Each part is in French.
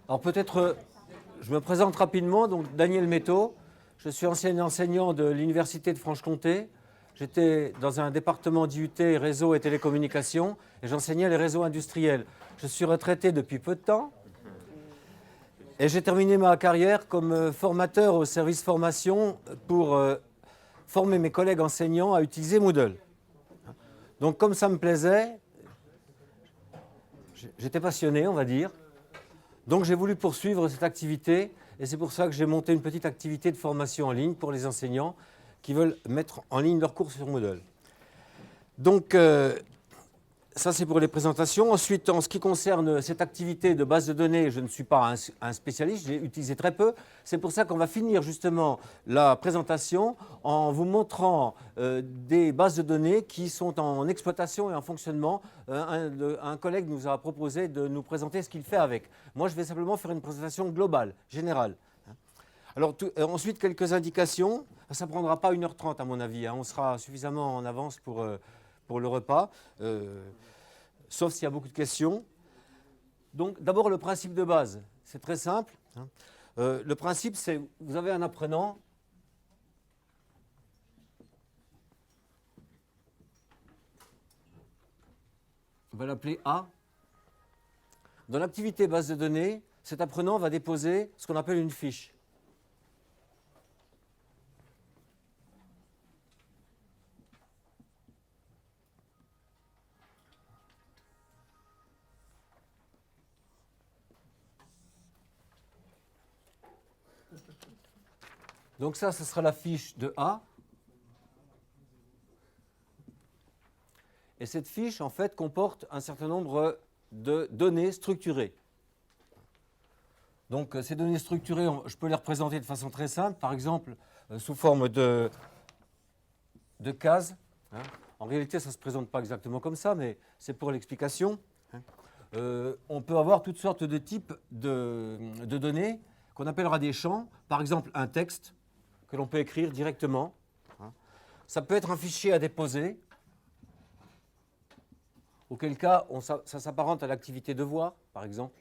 Alors peut-être, je me présente rapidement, donc Daniel Métaux, je suis ancien enseignant de l'Université de Franche-Comté. J'étais dans un département d'IUT réseau et télécommunications et j'enseignais les réseaux industriels. Je suis retraité depuis peu de temps et j'ai terminé ma carrière comme formateur au service formation pour former mes collègues enseignants à utiliser Moodle. Donc comme ça me plaisait, j'étais passionné, on va dire. Donc j'ai voulu poursuivre cette activité et c'est pour ça que j'ai monté une petite activité de formation en ligne pour les enseignants qui veulent mettre en ligne leurs cours sur Moodle. Donc ça c'est pour les présentations. Ensuite, en ce qui concerne cette activité de base de données, je ne suis pas un spécialiste, j'ai utilisé très peu. C'est pour ça qu'on va finir justement la présentation en vous montrant des bases de données qui sont en exploitation et en fonctionnement. Un collègue nous a proposé de nous présenter ce qu'il fait avec. Moi, je vais simplement faire une présentation globale, générale. Alors ensuite, quelques indications. Ça ne prendra pas 1h30 à mon avis. On sera suffisamment en avance pour le repas, sauf s'il y a beaucoup de questions. Donc d'abord le principe de base, c'est très simple. Le principe c'est, vous avez un apprenant, on va l'appeler A. Dans l'activité base de données, cet apprenant va déposer ce qu'on appelle une fiche. Donc ça, ce sera la fiche de A. Et cette fiche, en fait, comporte un certain nombre de données structurées. Donc ces données structurées, je peux les représenter de façon très simple, par exemple sous forme de cases. En réalité, ça ne se présente pas exactement comme ça, mais c'est pour l'explication. On peut avoir toutes sortes de types de données qu'on appellera des champs. Par exemple, un texte que l'on peut écrire directement. Ça peut être un fichier à déposer, auquel cas ça s'apparente à l'activité devoir, par exemple.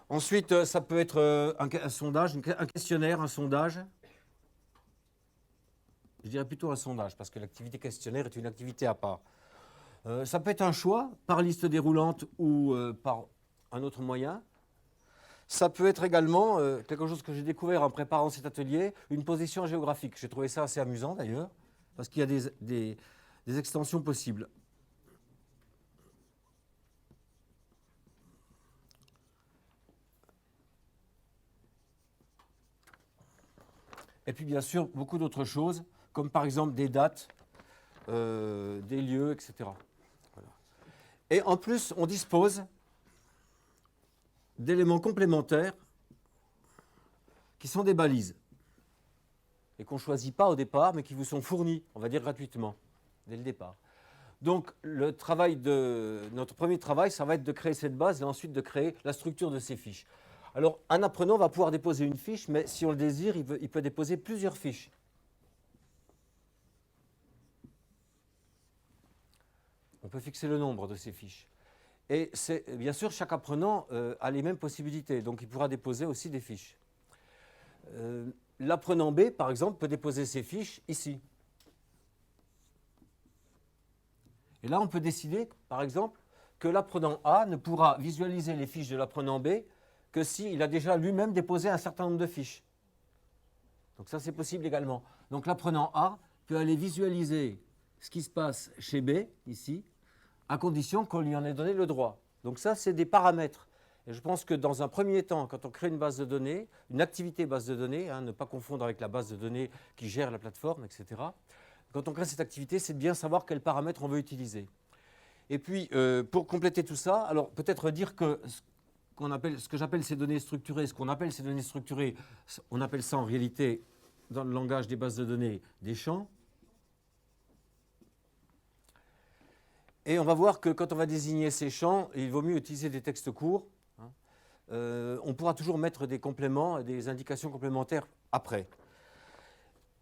Ensuite, ça peut être un sondage, un questionnaire, un sondage. Je dirais plutôt un sondage, parce que l'activité questionnaire est une activité à part. Ça peut être un choix par liste déroulante ou par un autre moyen. Ça peut être également, quelque chose que j'ai découvert en préparant cet atelier, une position géographique. J'ai trouvé ça assez amusant d'ailleurs, parce qu'il y a des extensions possibles. Et puis bien sûr, beaucoup d'autres choses, comme par exemple des dates, des lieux, etc. Voilà. Et en plus, on dispose d'éléments complémentaires qui sont des balises et qu'on ne choisit pas au départ, mais qui vous sont fournis, on va dire gratuitement, dès le départ. Donc, notre premier travail, ça va être de créer cette base et ensuite de créer la structure de ces fiches. Alors, un apprenant va pouvoir déposer une fiche, mais si on le désire, il peut déposer plusieurs fiches. On peut fixer le nombre de ces fiches. Et bien sûr, chaque apprenant a les mêmes possibilités, donc il pourra déposer aussi des fiches. L'apprenant B, par exemple, peut déposer ses fiches ici. Et là, on peut décider, par exemple, que l'apprenant A ne pourra visualiser les fiches de l'apprenant B que s'il a déjà lui-même déposé un certain nombre de fiches. Donc ça, c'est possible également. Donc l'apprenant A peut aller visualiser ce qui se passe chez B, ici, à condition qu'on lui en ait donné le droit. Donc ça, c'est des paramètres. Et je pense que dans un premier temps, quand on crée une base de données, une activité base de données, ne pas confondre avec la base de données qui gère la plateforme, etc. Quand on crée cette activité, c'est de bien savoir quels paramètres on veut utiliser. Et puis, pour compléter tout ça, alors peut-être dire que ce que j'appelle ces données structurées, on appelle ça en réalité, dans le langage des bases de données, des champs. Et on va voir que quand on va désigner ces champs, il vaut mieux utiliser des textes courts. On pourra toujours mettre des compléments, des indications complémentaires après.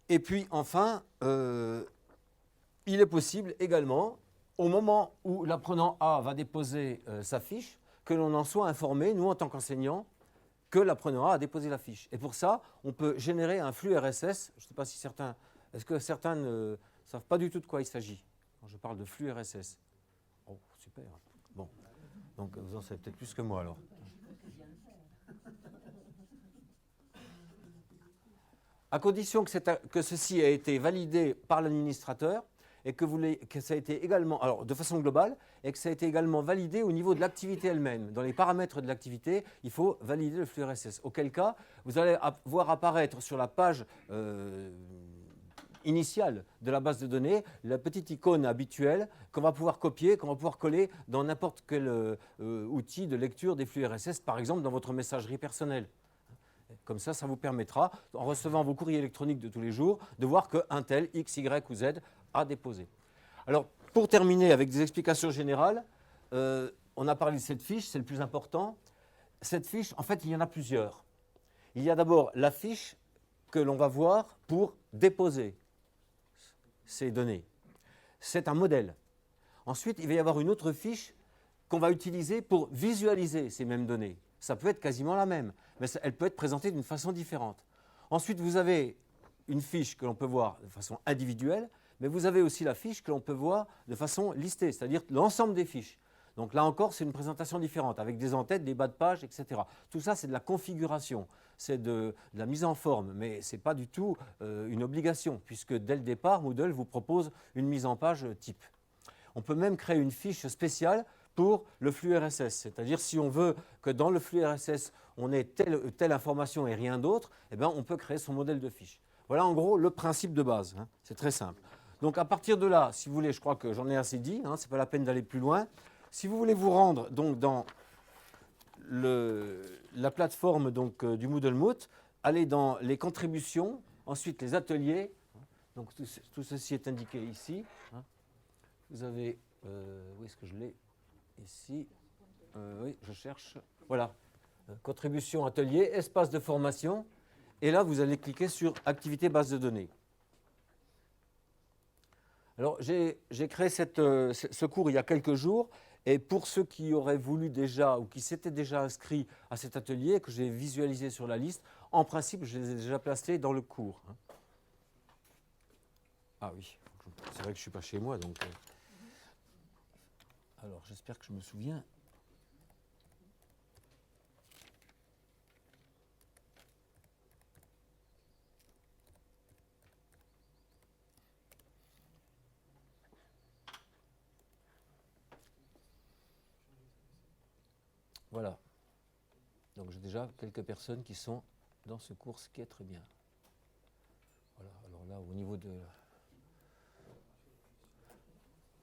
Et puis enfin, il est possible également, au moment où l'apprenant A va déposer sa fiche, que l'on en soit informé, nous en tant qu'enseignants, que l'apprenant a déposé la fiche. Et pour ça, on peut générer un flux RSS. Je ne sais pas si certains... Est-ce que certains ne savent pas du tout de quoi il s'agit quand je parle de flux RSS? Oh, super. Bon. Donc, vous en savez peut-être plus que moi, alors. À condition que ceci ait été validé par l'administrateur et que ça a été également, alors de façon globale, et que ça a été également validé au niveau de l'activité elle-même. Dans les paramètres de l'activité, il faut valider le flux RSS. Auquel cas, vous allez voir apparaître sur la page initiale de la base de données la petite icône habituelle qu'on va pouvoir copier, qu'on va pouvoir coller dans n'importe quel outil de lecture des flux RSS, par exemple dans votre messagerie personnelle. Comme ça, ça vous permettra, en recevant vos courriers électroniques de tous les jours, de voir qu'un tel, X, Y ou Z, a déposé. Alors, pour terminer avec des explications générales, on a parlé de cette fiche, c'est le plus important. Cette fiche, en fait, il y en a plusieurs. Il y a d'abord la fiche que l'on va voir pour déposer ces données. C'est un modèle. Ensuite, il va y avoir une autre fiche qu'on va utiliser pour visualiser ces mêmes données. Ça peut être quasiment la même, mais elle peut être présentée d'une façon différente. Ensuite, vous avez une fiche que l'on peut voir de façon individuelle, mais vous avez aussi la fiche que l'on peut voir de façon listée, c'est-à-dire l'ensemble des fiches. Donc là encore, c'est une présentation différente, avec des en-têtes, des bas de page, etc. Tout ça, c'est de la configuration, c'est de la mise en forme, mais ce n'est pas du tout une obligation, puisque dès le départ, Moodle vous propose une mise en page type. On peut même créer une fiche spéciale pour le flux RSS, c'est-à-dire si on veut que dans le flux RSS, on ait telle information et rien d'autre, eh bien, on peut créer son modèle de fiche. Voilà en gros le principe de base, hein. C'est très simple. Donc à partir de là, si vous voulez, je crois que j'en ai assez dit, hein, ce n'est pas la peine d'aller plus loin. Si vous voulez vous rendre donc, dans la plateforme donc, du Moodle-Moot, allez dans les contributions, ensuite les ateliers, donc tout ceci est indiqué ici. Hein. Vous avez, où est-ce que je l'ai? Ici, oui, je cherche. Voilà, contribution, atelier, espace de formation. Et là, vous allez cliquer sur activité base de données. Alors, j'ai créé ce cours il y a quelques jours. Et pour ceux qui auraient voulu déjà ou qui s'étaient déjà inscrits à cet atelier, que j'ai visualisé sur la liste, en principe, je les ai déjà placés dans le cours. Ah oui, c'est vrai que je ne suis pas chez moi, donc... Alors, j'espère que je me souviens. Voilà. Donc, j'ai déjà quelques personnes qui sont dans ce cours, ce qui est très bien. Voilà. Alors là, au niveau de...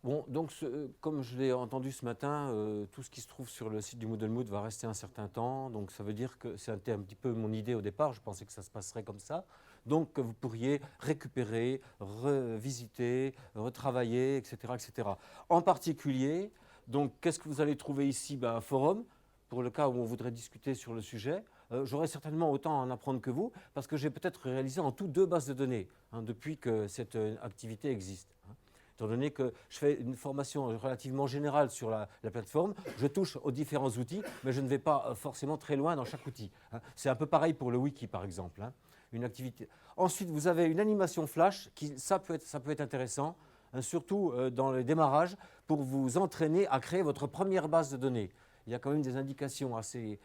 Bon, donc, comme je l'ai entendu ce matin, tout ce qui se trouve sur le site du Moodle-Moot va rester un certain temps. Donc, ça veut dire que c'était un petit peu mon idée au départ. Je pensais que ça se passerait comme ça. Donc, que vous pourriez récupérer, revisiter, retravailler, etc., etc. En particulier, donc, qu'est-ce que vous allez trouver ici? Un forum, pour le cas où on voudrait discuter sur le sujet. J'aurai certainement autant à en apprendre que vous, parce que j'ai peut-être réalisé en tout 2 bases de données, hein, depuis que cette activité existe. Hein. Étant donné que je fais une formation relativement générale sur la plateforme, je touche aux différents outils, mais je ne vais pas forcément très loin dans chaque outil. Hein. C'est un peu pareil pour le wiki, par exemple. Hein. Une activité. Ensuite, vous avez une animation flash, ça peut être intéressant, hein, surtout dans le démarrage, pour vous entraîner à créer votre première base de données. Il y a quand même des indications assez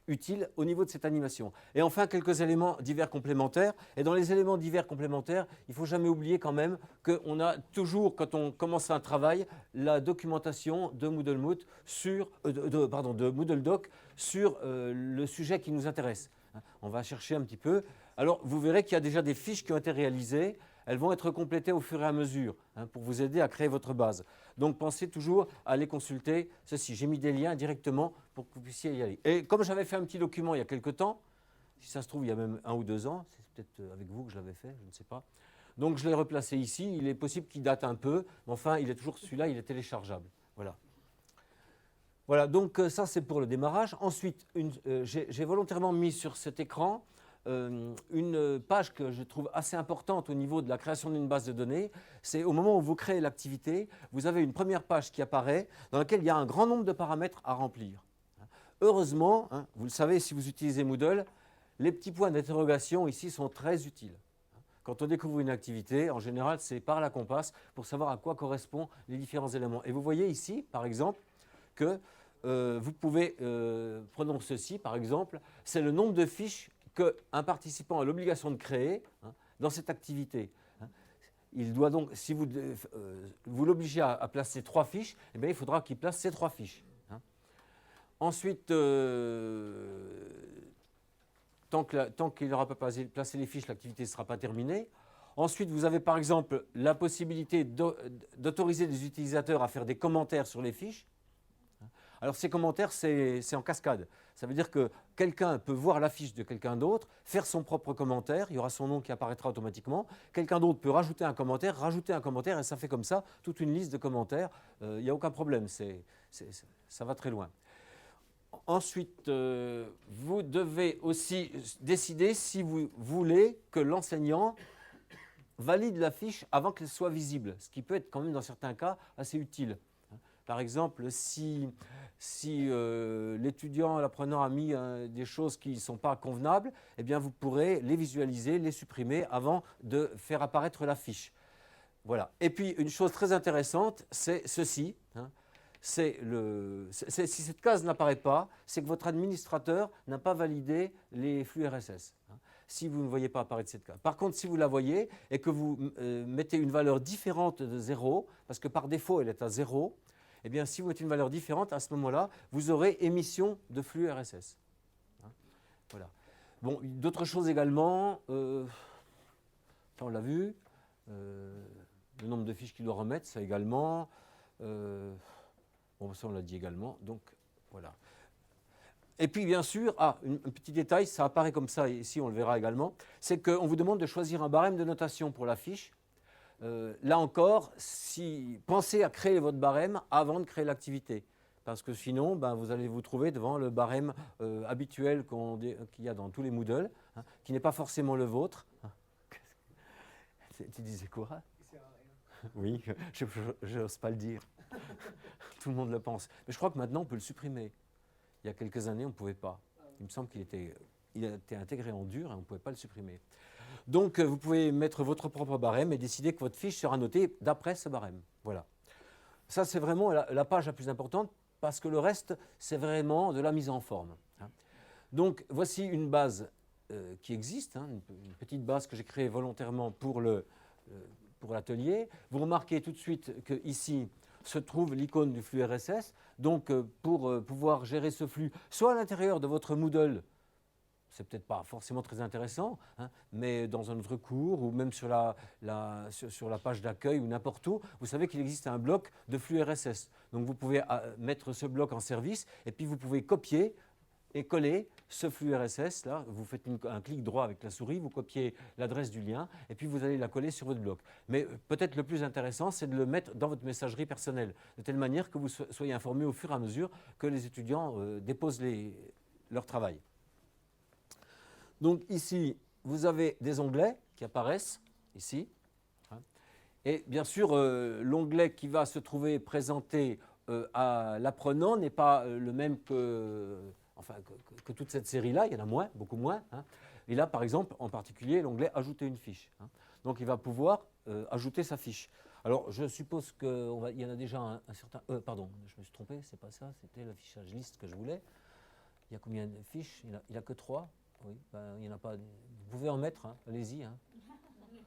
utiles au niveau de cette animation. Et enfin, quelques éléments divers complémentaires. Et dans les éléments divers complémentaires, il ne faut jamais oublier quand même qu'on a toujours, quand on commence un travail, la documentation de Moodle-Moot de Moodle Doc sur le sujet qui nous intéresse. On va chercher un petit peu. Alors, vous verrez qu'il y a déjà des fiches qui ont été réalisées. Elles vont être complétées au fur et à mesure, hein, pour vous aider à créer votre base. Donc, pensez toujours à aller consulter ceci. J'ai mis des liens directement pour que vous puissiez y aller. Et comme j'avais fait un petit document il y a quelques temps, si ça se trouve il y a même 1 ou 2 ans, c'est peut-être avec vous que je l'avais fait, je ne sais pas. Donc, je l'ai replacé ici. Il est possible qu'il date un peu, mais enfin, il est toujours celui-là, il est téléchargeable. Voilà. Voilà, donc ça c'est pour le démarrage. Ensuite, j'ai volontairement mis sur cet écran une page que je trouve assez importante au niveau de la création d'une base de données. C'est au moment où vous créez l'activité, vous avez une première page qui apparaît dans laquelle il y a un grand nombre de paramètres à remplir. Heureusement, hein, vous le savez si vous utilisez Moodle, les petits points d'interrogation ici sont très utiles. Quand on découvre une activité, en général, c'est par là qu'on passe pour savoir à quoi correspondent les différents éléments. Et vous voyez ici, par exemple, que vous pouvez, prenons ceci par exemple, c'est le nombre de fiches qu'un participant a l'obligation de créer dans cette activité. Il doit donc, si vous, vous l'obligez à placer 3 fiches, eh bien, il faudra qu'il place ces 3 fiches. Ensuite, tant qu'il n'aura pas placé les fiches, l'activité ne sera pas terminée. Ensuite, vous avez par exemple la possibilité d'autoriser des utilisateurs à faire des commentaires sur les fiches. Alors ces commentaires, c'est en cascade. Ça veut dire que quelqu'un peut voir la fiche de quelqu'un d'autre, faire son propre commentaire, il y aura son nom qui apparaîtra automatiquement. Quelqu'un d'autre peut rajouter un commentaire, et ça fait comme ça toute une liste de commentaires. Il n'y a aucun problème, ça va très loin. Ensuite, vous devez aussi décider si vous voulez que l'enseignant valide la fiche avant qu'elle soit visible, ce qui peut être quand même dans certains cas assez utile. Par exemple, si l'étudiant, l'apprenant a mis des choses qui ne sont pas convenables, eh bien vous pourrez les visualiser, les supprimer avant de faire apparaître la fiche. Voilà. Et puis une chose très intéressante, c'est ceci. Si cette case n'apparaît pas, c'est que votre administrateur n'a pas validé les flux RSS. Si vous ne voyez pas apparaître cette case. Par contre, si vous la voyez et que vous mettez une valeur différente de 0, parce que par défaut elle est à 0, eh bien, si vous mettez une valeur différente, à ce moment-là, vous aurez émission de flux RSS. Voilà. Bon, d'autres choses également, ça on l'a vu, le nombre de fiches qu'il doit remettre, ça également, bon, ça on l'a dit également, donc voilà. Et puis bien sûr, un petit détail, ça apparaît comme ça, ici on le verra également, c'est qu'on vous demande de choisir un barème de notation pour la fiche. Là encore, pensez à créer votre barème avant de créer l'activité. Parce que sinon, vous allez vous trouver devant le barème habituel qu'il y a dans tous les Moodle, qui n'est pas forcément le vôtre. Tu disais quoi? Oui, je n'ose pas le dire. Tout le monde le pense. Mais je crois que maintenant, on peut le supprimer. Il y a quelques années, on ne pouvait pas. Il me semble qu'il a été intégré en dur et on ne pouvait pas le supprimer. Donc, vous pouvez mettre votre propre barème et décider que votre fiche sera notée d'après ce barème. Voilà. Ça, c'est vraiment la page la plus importante parce que le reste, c'est vraiment de la mise en forme. Donc, voici une base qui existe, une petite base que j'ai créée volontairement pour l'atelier. Vous remarquez tout de suite qu'ici se trouve l'icône du flux RSS. Donc, pour pouvoir gérer ce flux, soit à l'intérieur de votre Moodle, c'est peut-être pas forcément très intéressant, mais dans un autre cours ou même sur la page d'accueil ou n'importe où, vous savez qu'il existe un bloc de flux RSS. Donc vous pouvez mettre ce bloc en service et puis vous pouvez copier et coller ce flux RSS. Là, vous faites un clic droit avec la souris, vous copiez l'adresse du lien et puis vous allez la coller sur votre bloc. Mais peut-être le plus intéressant, c'est de le mettre dans votre messagerie personnelle, de telle manière que vous soyez informé au fur et à mesure que les étudiants déposent leur travail. Donc ici, vous avez des onglets qui apparaissent, ici. Et bien sûr, l'onglet qui va se trouver présenté à l'apprenant n'est pas le même que toute cette série-là, il y en a moins, beaucoup moins. Et là, par exemple, en particulier, l'onglet « Ajouter une fiche ». Donc il va pouvoir ajouter sa fiche. Alors, je suppose qu'il y en a déjà un certain... pardon, je me suis trompé, c'est pas ça, c'était l'affichage liste que je voulais. Il y a combien de fiches? Il n'y a que 3. Oui, il n'y en a pas. Vous pouvez en mettre, allez-y.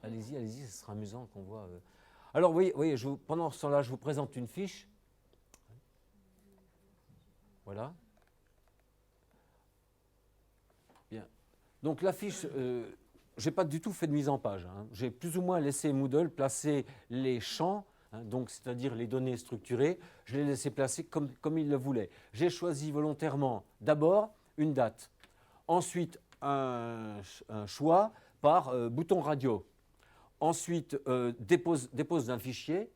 Allez-y, ce sera amusant qu'on voit. Alors, oui, pendant ce temps-là, je vous présente une fiche. Voilà. Bien. Donc, la fiche, je n'ai pas du tout fait de mise en page. J'ai plus ou moins laissé Moodle placer les champs, donc c'est-à-dire les données structurées. Je les ai laissé placer comme il le voulait. J'ai choisi volontairement d'abord une date. Ensuite, un choix par bouton radio. Ensuite, dépose d'un fichier,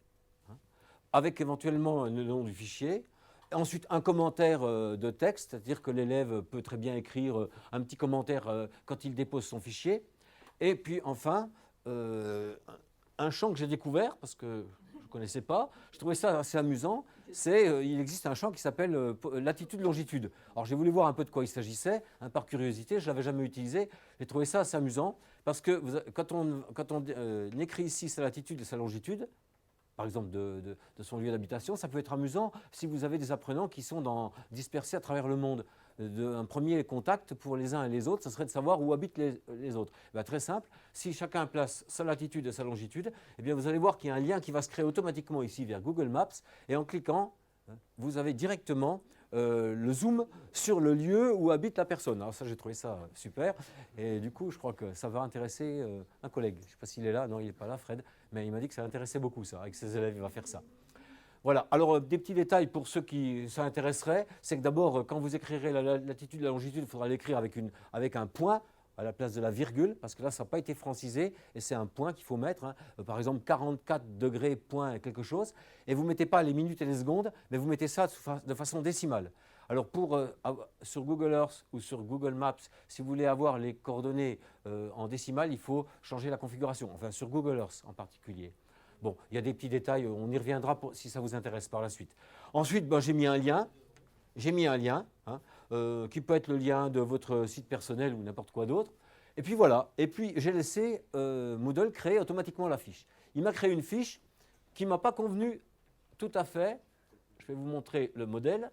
avec éventuellement le nom du fichier. Ensuite, un commentaire de texte, c'est-à-dire que l'élève peut très bien écrire un petit commentaire quand il dépose son fichier. Et puis enfin, un champ que j'ai découvert, parce que je ne connaissais pas, je trouvais ça assez amusant, c'est il existe un champ qui s'appelle latitude-longitude. Alors j'ai voulu voir un peu de quoi il s'agissait, par curiosité, je ne l'avais jamais utilisé, j'ai trouvé ça assez amusant, parce que quand on écrit ici sa latitude et sa longitude, par exemple de son lieu d'habitation, ça peut être amusant si vous avez des apprenants qui sont dispersés à travers le monde. Un premier contact pour les uns et les autres, ce serait de savoir où habitent les autres. Ben, très simple, si chacun place sa latitude et sa longitude, eh bien vous allez voir qu'il y a un lien qui va se créer automatiquement ici vers Google Maps, et en cliquant, vous avez directement le zoom sur le lieu où habite la personne. Alors ça, j'ai trouvé ça super, et du coup, je crois que ça va intéresser un collègue. Je ne sais pas s'il est là, non, il n'est pas là, Fred, mais il m'a dit que ça intéressait beaucoup, ça, avec ses élèves, il va faire ça. Voilà, alors des petits détails pour ceux qui ça intéresserait, c'est que d'abord, quand vous écrirez la latitude et la longitude, il faudra l'écrire avec un point à la place de la virgule, parce que là, ça n'a pas été francisé, et c'est un point qu'il faut mettre, hein. Par exemple 44 degrés point quelque chose, et vous ne mettez pas les minutes et les secondes, mais vous mettez ça de façon décimale. Alors sur Google Earth ou sur Google Maps, si vous voulez avoir les coordonnées en décimales, il faut changer la configuration, enfin sur Google Earth en particulier. Bon, il y a des petits détails, on y reviendra si ça vous intéresse par la suite. Ensuite, j'ai mis un lien, hein, qui peut être le lien de votre site personnel ou n'importe quoi d'autre. Et puis voilà, et puis j'ai laissé Moodle créer automatiquement la fiche. Il m'a créé une fiche qui ne m'a pas convenu tout à fait. Je vais vous montrer le modèle.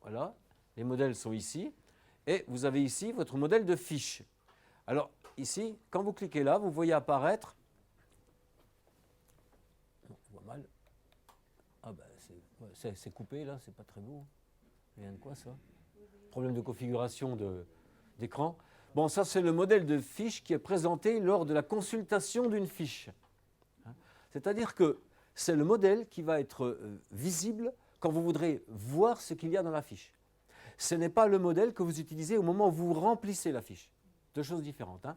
Voilà, les modèles sont ici. Et vous avez ici votre modèle de fiche. Alors ici, quand vous cliquez là, vous voyez apparaître. On voit mal. Ah ben c'est coupé là, c'est pas très beau. Rien de quoi ça. Problème de configuration d'écran. Bon, ça c'est le modèle de fiche qui est présenté lors de la consultation d'une fiche. C'est-à-dire que c'est le modèle qui va être visible quand vous voudrez voir ce qu'il y a dans la fiche. Ce n'est pas le modèle que vous utilisez au moment où vous remplissez la fiche. Deux choses différentes, hein.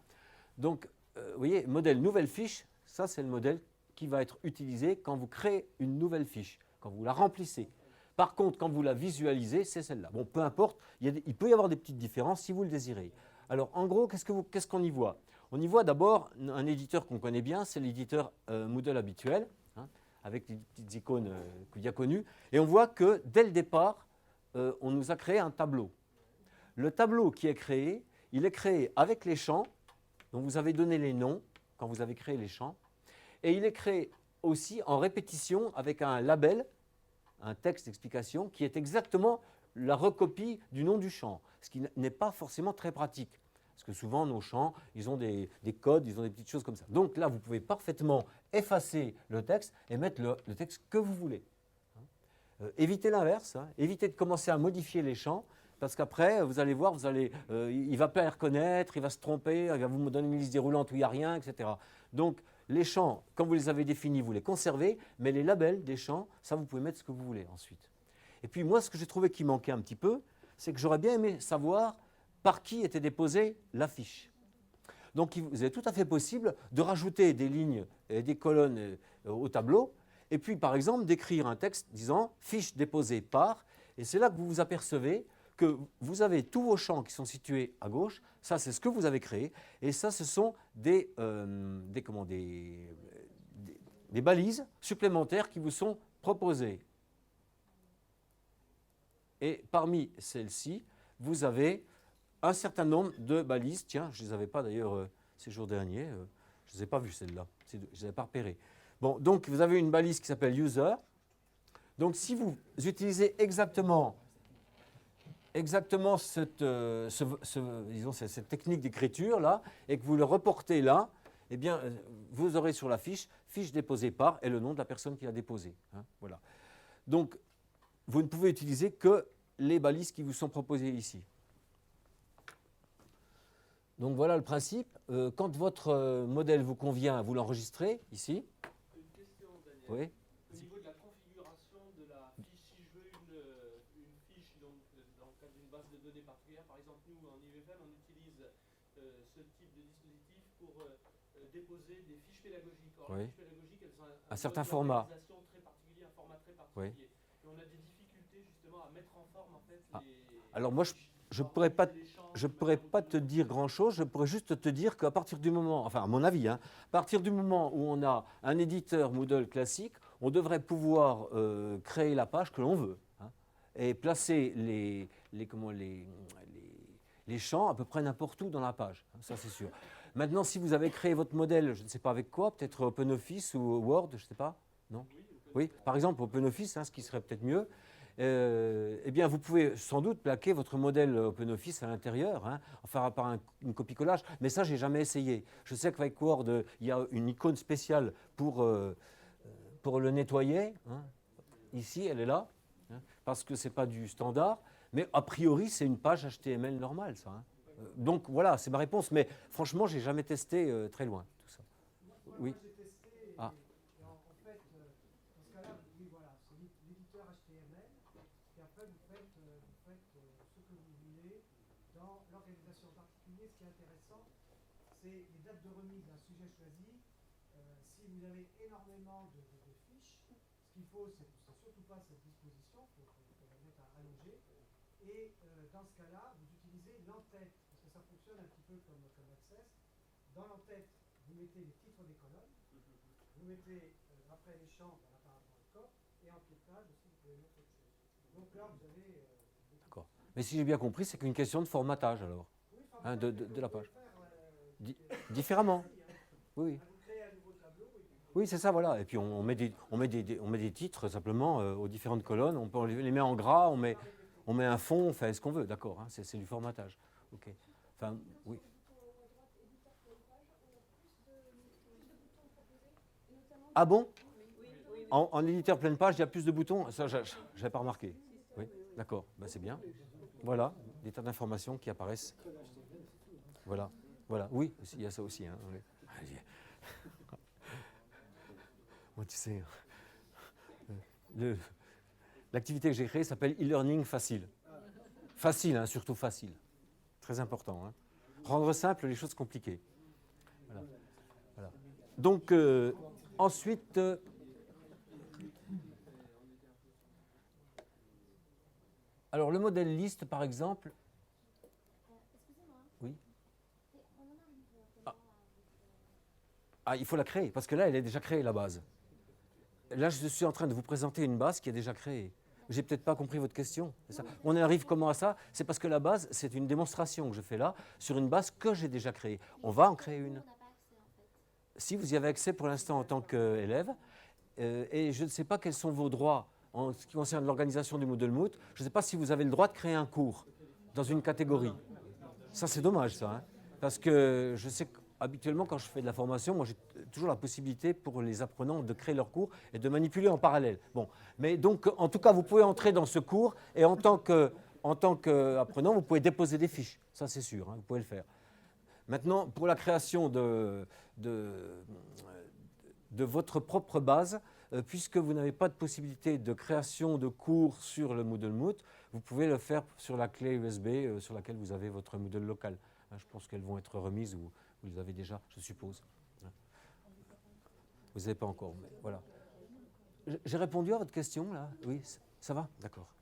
Donc, vous voyez, modèle nouvelle fiche, ça c'est le modèle qui va être utilisé quand vous créez une nouvelle fiche, quand vous la remplissez. Par contre, quand vous la visualisez, c'est celle-là. Bon, peu importe, il peut y avoir des petites différences si vous le désirez. Alors, en gros, qu'est-ce qu'on y voit? On y voit d'abord un éditeur qu'on connaît bien, c'est l'éditeur Moodle habituel, hein, avec des petites icônes bien connues. Et on voit que dès le départ, on nous a créé un tableau. Le tableau qui est créé, il est créé avec les champs, dont vous avez donné les noms quand vous avez créé les champs. Et il est créé aussi en répétition avec un label, un texte d'explication, qui est exactement la recopie du nom du champ, ce qui n'est pas forcément très pratique. Parce que souvent, nos champs, ils ont des codes, ils ont des petites choses comme ça. Donc là, vous pouvez parfaitement effacer le texte et mettre le texte que vous voulez. Évitez l'inverse, hein, évitez de commencer à modifier les champs, parce qu'après, vous allez voir, il ne va pas les reconnaître, il va se tromper, il va vous donner une liste déroulante où il n'y a rien, etc. Donc, les champs, quand vous les avez définis, vous les conservez, mais les labels des champs, ça, vous pouvez mettre ce que vous voulez ensuite. Et puis, moi, ce que j'ai trouvé qui manquait un petit peu, c'est que j'aurais bien aimé savoir par qui était déposée la fiche. Donc, il est tout à fait possible de rajouter des lignes et des colonnes au tableau, et puis, par exemple, d'écrire un texte disant « fiche déposée par », et c'est là que vous vous apercevez que vous avez tous vos champs qui sont situés à gauche, ça c'est ce que vous avez créé, et ça ce sont des balises supplémentaires qui vous sont proposées. Et parmi celles-ci, vous avez un certain nombre de balises. Tiens, je ne les avais pas d'ailleurs ces jours derniers, je ne les ai pas vues celles-là, je ne les avais pas repérées. Bon, donc vous avez une balise qui s'appelle user. Donc si vous utilisez exactement cette technique d'écriture là, et que vous le reportez là, eh bien, vous aurez sur la fiche déposée par et le nom de la personne qui l'a déposée. Hein, voilà. Donc, vous ne pouvez utiliser que les balises qui vous sont proposées ici. Donc voilà le principe. Quand votre modèle vous convient, vous l'enregistrez ici. Une question, Daniel. Oui. Au niveau de la configuration de la fiche, si je veux une fiche dans le cadre d'une base de données particulière, par exemple nous en IUFM, on utilise ce type de dispositif pour déposer des fiches pédagogiques. Or, Oui. les fiches pédagogiques, elles ont un certain format. Très particulier, un format très particulier. Oui. Et on a des difficultés mettre en forme en fait Alors moi, je pourrais pas te dire grand-chose, je pourrais juste te dire qu'à partir du moment, enfin à mon avis, hein, à partir du moment où on a un éditeur Moodle classique, on devrait pouvoir créer la page que l'on veut, hein, et placer les champs à peu près n'importe où dans la page, hein, ça c'est sûr. Maintenant, si vous avez créé votre modèle, je ne sais pas avec quoi, peut-être OpenOffice ou Word, je ne sais pas, non? Oui, par exemple OpenOffice, hein, ce qui serait peut-être mieux. Eh bien, vous pouvez sans doute plaquer votre modèle OpenOffice à l'intérieur, hein, enfin par une copie-collage, mais ça, j'ai jamais essayé. Je sais qu'avec Word, il y a une icône spéciale pour le nettoyer. Hein. Ici, elle est là, hein, parce que ce n'est pas du standard, mais a priori, c'est une page HTML normale, ça. Hein. Donc voilà, c'est ma réponse, mais franchement, j'ai jamais testé très loin tout ça. Oui. Ah. L'organisation en particulier, ce qui est intéressant, c'est les dates de remise d'un sujet choisi. Si vous avez énormément de fiches, ce qu'il faut, c'est surtout pas cette disposition, il faut la mettre à allonger. Et dans ce cas-là, vous utilisez l'entête, parce que ça fonctionne un petit peu comme Access. Dans l'entête, vous mettez les titres des colonnes, vous mettez après les champs dans le corps, et en pied de page aussi, vous pouvez mettre autre chose. Donc là, vous avez... D'accord. Mais si j'ai bien compris, c'est qu'une question de formatage alors, hein, de la page. Différemment. Oui, oui. Oui, c'est ça, voilà. Et puis on met des titres simplement aux différentes colonnes. On les met en gras, on met un fond, on fait ce qu'on veut, d'accord. Hein, c'est du formatage. Ok. Enfin, oui. Ah bon? En éditeur pleine page, il y a plus de boutons? Ça, je n'avais pas remarqué. Oui, d'accord. Ben, c'est bien. Voilà, des tas d'informations qui apparaissent. Voilà, voilà. Oui, il y a ça aussi. Hein. Moi, tu sais, l'activité que j'ai créée s'appelle e-learning facile. Facile, hein, surtout facile. Très important. Hein. Rendre simple les choses compliquées. Voilà. Voilà. Donc, ensuite... alors, le modèle liste, par exemple... Oui. Ah, il faut la créer, parce que là, elle est déjà créée, la base. Là, je suis en train de vous présenter une base qui est déjà créée. J'ai peut-être pas compris votre question. Ça. On arrive comment à ça? C'est parce que la base, c'est une démonstration que je fais là sur une base que j'ai déjà créée. On va en créer une. Si vous y avez accès pour l'instant en tant qu'élève, et je ne sais pas quels sont vos droits en ce qui concerne l'organisation du Moodle Moot. Je ne sais pas si vous avez le droit de créer un cours dans une catégorie. Ça, c'est dommage, ça. Hein, parce que je sais qu'habituellement, quand je fais de la formation, moi, j'ai toujours la possibilité pour les apprenants de créer leur cours et de manipuler en parallèle. Bon, mais donc, en tout cas, vous pouvez entrer dans ce cours et en tant qu'apprenant, vous pouvez déposer des fiches. Ça, c'est sûr, hein, vous pouvez le faire. Maintenant, pour la création de votre propre base, puisque vous n'avez pas de possibilité de création de cours sur le Moodle Moot, vous pouvez le faire sur la clé USB sur laquelle vous avez votre Moodle local. Hein, je pense qu'elles vont être remises ou vous les avez déjà, je suppose. Hein. Vous n'avez pas encore, mais voilà. J'ai répondu à votre question, là? Oui, ça va? D'accord.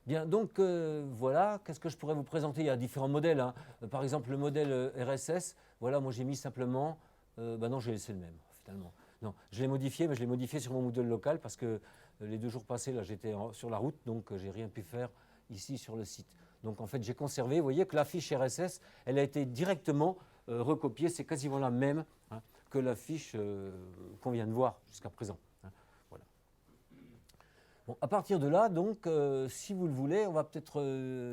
Bien, donc voilà, qu'est-ce que je pourrais vous présenter? Il y a différents modèles. Hein. Par exemple, le modèle RSS, voilà, moi j'ai mis simplement... non, j'ai laissé le même, finalement. Non, je l'ai modifié, mais je l'ai modifié sur mon Moodle local parce que les 2 jours passés, là, j'étais sur la route, donc j'ai rien pu faire ici sur le site. Donc en fait, j'ai conservé, vous voyez que la fiche RSS, elle a été directement recopiée, c'est quasiment la même hein, que la fiche qu'on vient de voir jusqu'à présent. Hein, voilà. Bon, à partir de là, donc, si vous le voulez, on va peut-être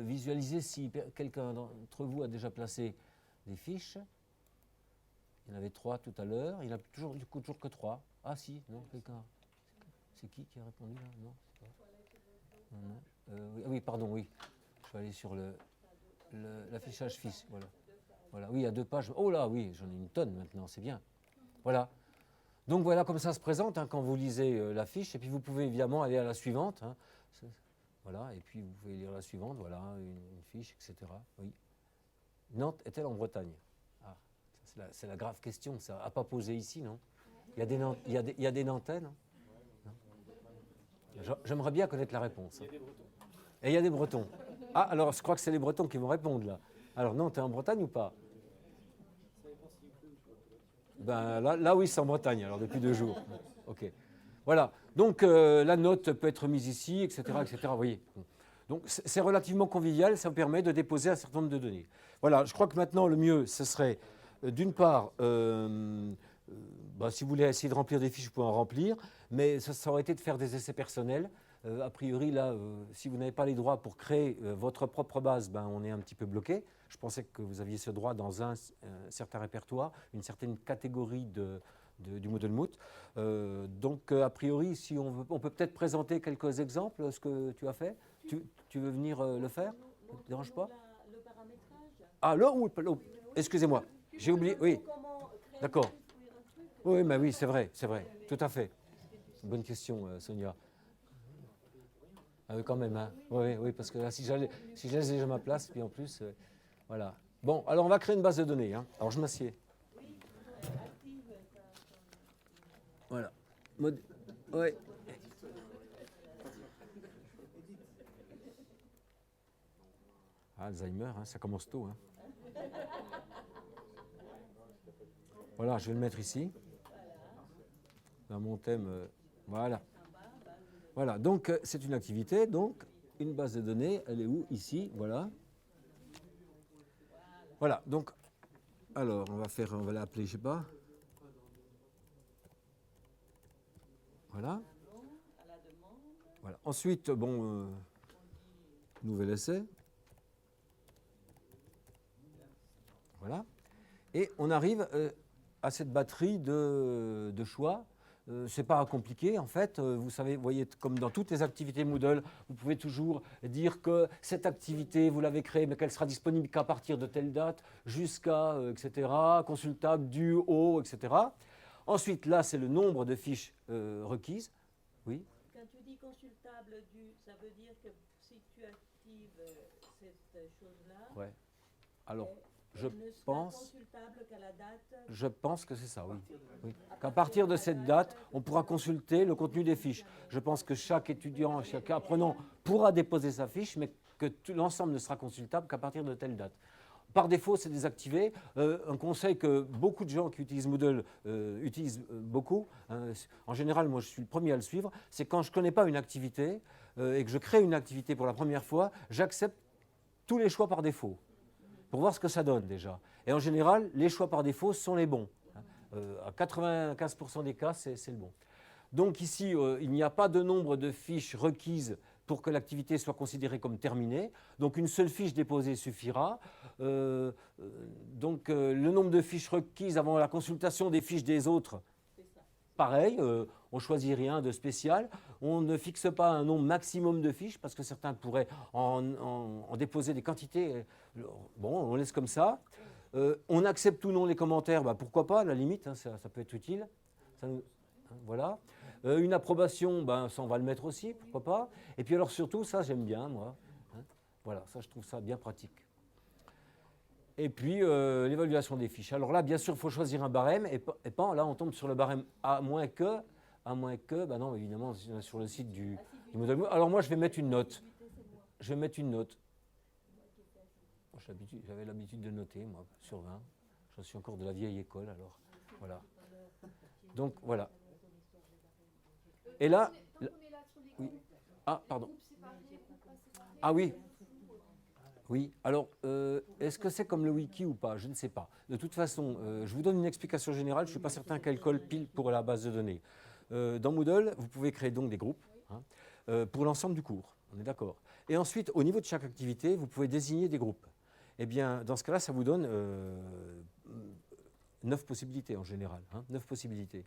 visualiser si quelqu'un d'entre vous a déjà placé des fiches. Il y en avait 3 tout à l'heure. Il n'y en a toujours que 3. Ah si, non, quelqu'un. C'est qui a répondu là? Non, c'est pas. Non. Oui, pardon, oui. Je vais aller sur l'affichage fiche. Voilà. Voilà. Oui, il y a 2 pages. Oh là, oui, j'en ai une tonne maintenant, c'est bien. Voilà. Donc voilà comme ça se présente hein, quand vous lisez la fiche. Et puis vous pouvez évidemment aller à la suivante. Hein. Voilà, et puis vous pouvez lire la suivante. Voilà, une fiche, etc. Oui. Nantes est-elle en Bretagne? C'est la grave question, ça. À pas poser ici, non? Il y a des Nantais, non? J'aimerais bien connaître la réponse. Et il y a des Bretons. Ah, alors je crois que c'est les Bretons qui vont répondre là. Alors non, tu es en Bretagne ou pas? Ben, là oui, c'est en Bretagne, alors depuis 2 jours. Ok. Voilà. Donc la note peut être mise ici, etc. etc. Vous voyez. Donc c'est relativement convivial, ça vous permet de déposer un certain nombre de données. Voilà, je crois que maintenant le mieux, ce serait d'une part, si vous voulez essayer de remplir des fiches, vous pouvez en remplir, mais ça aurait été de faire des essais personnels. A priori, là, si vous n'avez pas les droits pour créer votre propre base, ben, on est un petit peu bloqué. Je pensais que vous aviez ce droit dans un certain répertoire, une certaine catégorie du MoodleMoot. Donc, a priori, si on peut peut-être présenter quelques exemples de ce que tu as fait. Tu veux venir le faire? Ça ne te dérange pas? Le paramétrage. Ah, là, excusez-moi, j'ai oublié, oui, d'accord. Oui, mais oui, c'est vrai, tout à fait. Bonne question, Sonia. Ah oui, quand même, hein. Oui, parce que là, si je laisse déjà ma place, puis en plus, voilà. Bon, alors on va créer une base de données, hein. Alors je m'assieds. Voilà. Ouais. Alzheimer, hein, ça commence tôt, hein. Voilà, je vais le mettre ici. Dans mon thème, voilà. Voilà, donc c'est une activité, donc une base de données, elle est où? Ici, voilà. Voilà, donc, alors on va l'appeler, je sais pas. Voilà. Voilà. Ensuite, nouvel essai. Voilà. Et on arrive à cette batterie de choix. C'est pas compliqué en fait. Vous savez, vous voyez, comme dans toutes les activités Moodle, vous pouvez toujours dire que cette activité, vous l'avez créée, mais qu'elle sera disponible qu'à partir de telle date, jusqu'à, etc., consultable du au, etc. Ensuite, là, c'est le nombre de fiches requises. Oui. Quand tu dis consultable du, ça veut dire que si tu actives cette chose-là, Ouais. Alors, elle ne sera consultable qu'à la date. Je pense que c'est ça, oui. Qu'à partir de cette date, on pourra consulter le contenu des fiches. Je pense que chaque étudiant, chaque apprenant pourra déposer sa fiche, mais que l'ensemble ne sera consultable qu'à partir de telle date. Par défaut, c'est désactivé. Un conseil que beaucoup de gens qui utilisent Moodle utilisent beaucoup, en général, moi je suis le premier à le suivre, c'est quand je ne connais pas une activité et que je crée une activité pour la première fois, j'accepte tous les choix par défaut, pour voir ce que ça donne déjà. Et en général, les choix par défaut sont les bons. À 95% des cas, c'est le bon. Donc ici, il n'y a pas de nombre de fiches requises pour que l'activité soit considérée comme terminée. Donc une seule fiche déposée suffira. Le nombre de fiches requises avant la consultation des fiches des autres, pareil, on ne choisit rien de spécial. On ne fixe pas un nombre maximum de fiches parce que certains pourraient en déposer des quantités. Bon, on laisse comme ça. On accepte ou non les commentaires, pourquoi pas, à la limite, hein, ça peut être utile. Voilà. Une approbation, ça on va le mettre aussi, pourquoi pas. Et puis alors surtout, ça j'aime bien, moi. Hein. Voilà, ça je trouve ça bien pratique. Et puis l'évaluation des fiches. Alors là, bien sûr, il faut choisir un barème. Et pas, là, on tombe sur le barème à moins que, non, évidemment, sur le site du Moodle. Alors moi, je vais mettre une note. J'avais l'habitude de noter, moi, sur 20. Je suis encore de la vieille école, alors voilà. Donc voilà. Et là, oui. Ah, pardon. Ah oui. Oui, alors, est-ce que c'est comme le wiki ou pas? Je ne sais pas. De toute façon, je vous donne une explication générale. Je ne suis pas certain qu'elle colle pile pour la base de données. Dans Moodle, vous pouvez créer donc des groupes pour l'ensemble du cours. On est d'accord. Et ensuite, au niveau de chaque activité, vous pouvez désigner des groupes. Eh bien, dans ce cas-là, ça vous donne 9 possibilités en général. 9 possibilités.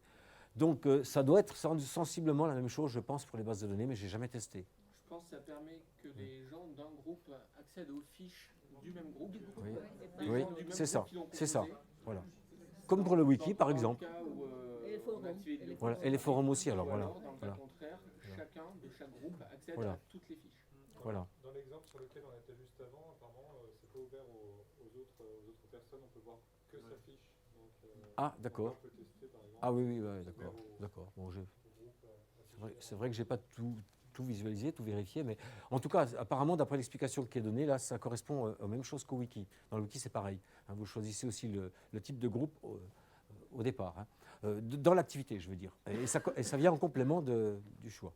Donc, ça doit être sensiblement la même chose, je pense, pour les bases de données, mais je n'ai jamais testé. Je pense que ça permet que les gens d'un groupe accèdent aux fiches du même groupe. Oui, c'est ça. Voilà. Comme pour le wiki, par exemple. Voilà. Et les forums aussi, alors voilà. Dans le cas contraire, chacun de chaque groupe accède à toutes les fiches. Voilà. Dans l'exemple sur lequel on était juste avant, apparemment, c'est pas ouvert aux autres personnes, on peut voir que sa fiche. Donc, ah, d'accord. On peut tester, par exemple. Ah oui, d'accord. Bon, c'est vrai que j'ai pas tout visualiser, tout vérifier, mais en tout cas, apparemment, d'après l'explication qui est donnée, là, ça correspond aux mêmes choses qu'au wiki. Dans le wiki, c'est pareil. Hein, vous choisissez aussi le type de groupe au départ, hein. Dans l'activité, je veux dire. Et ça vient en complément du choix.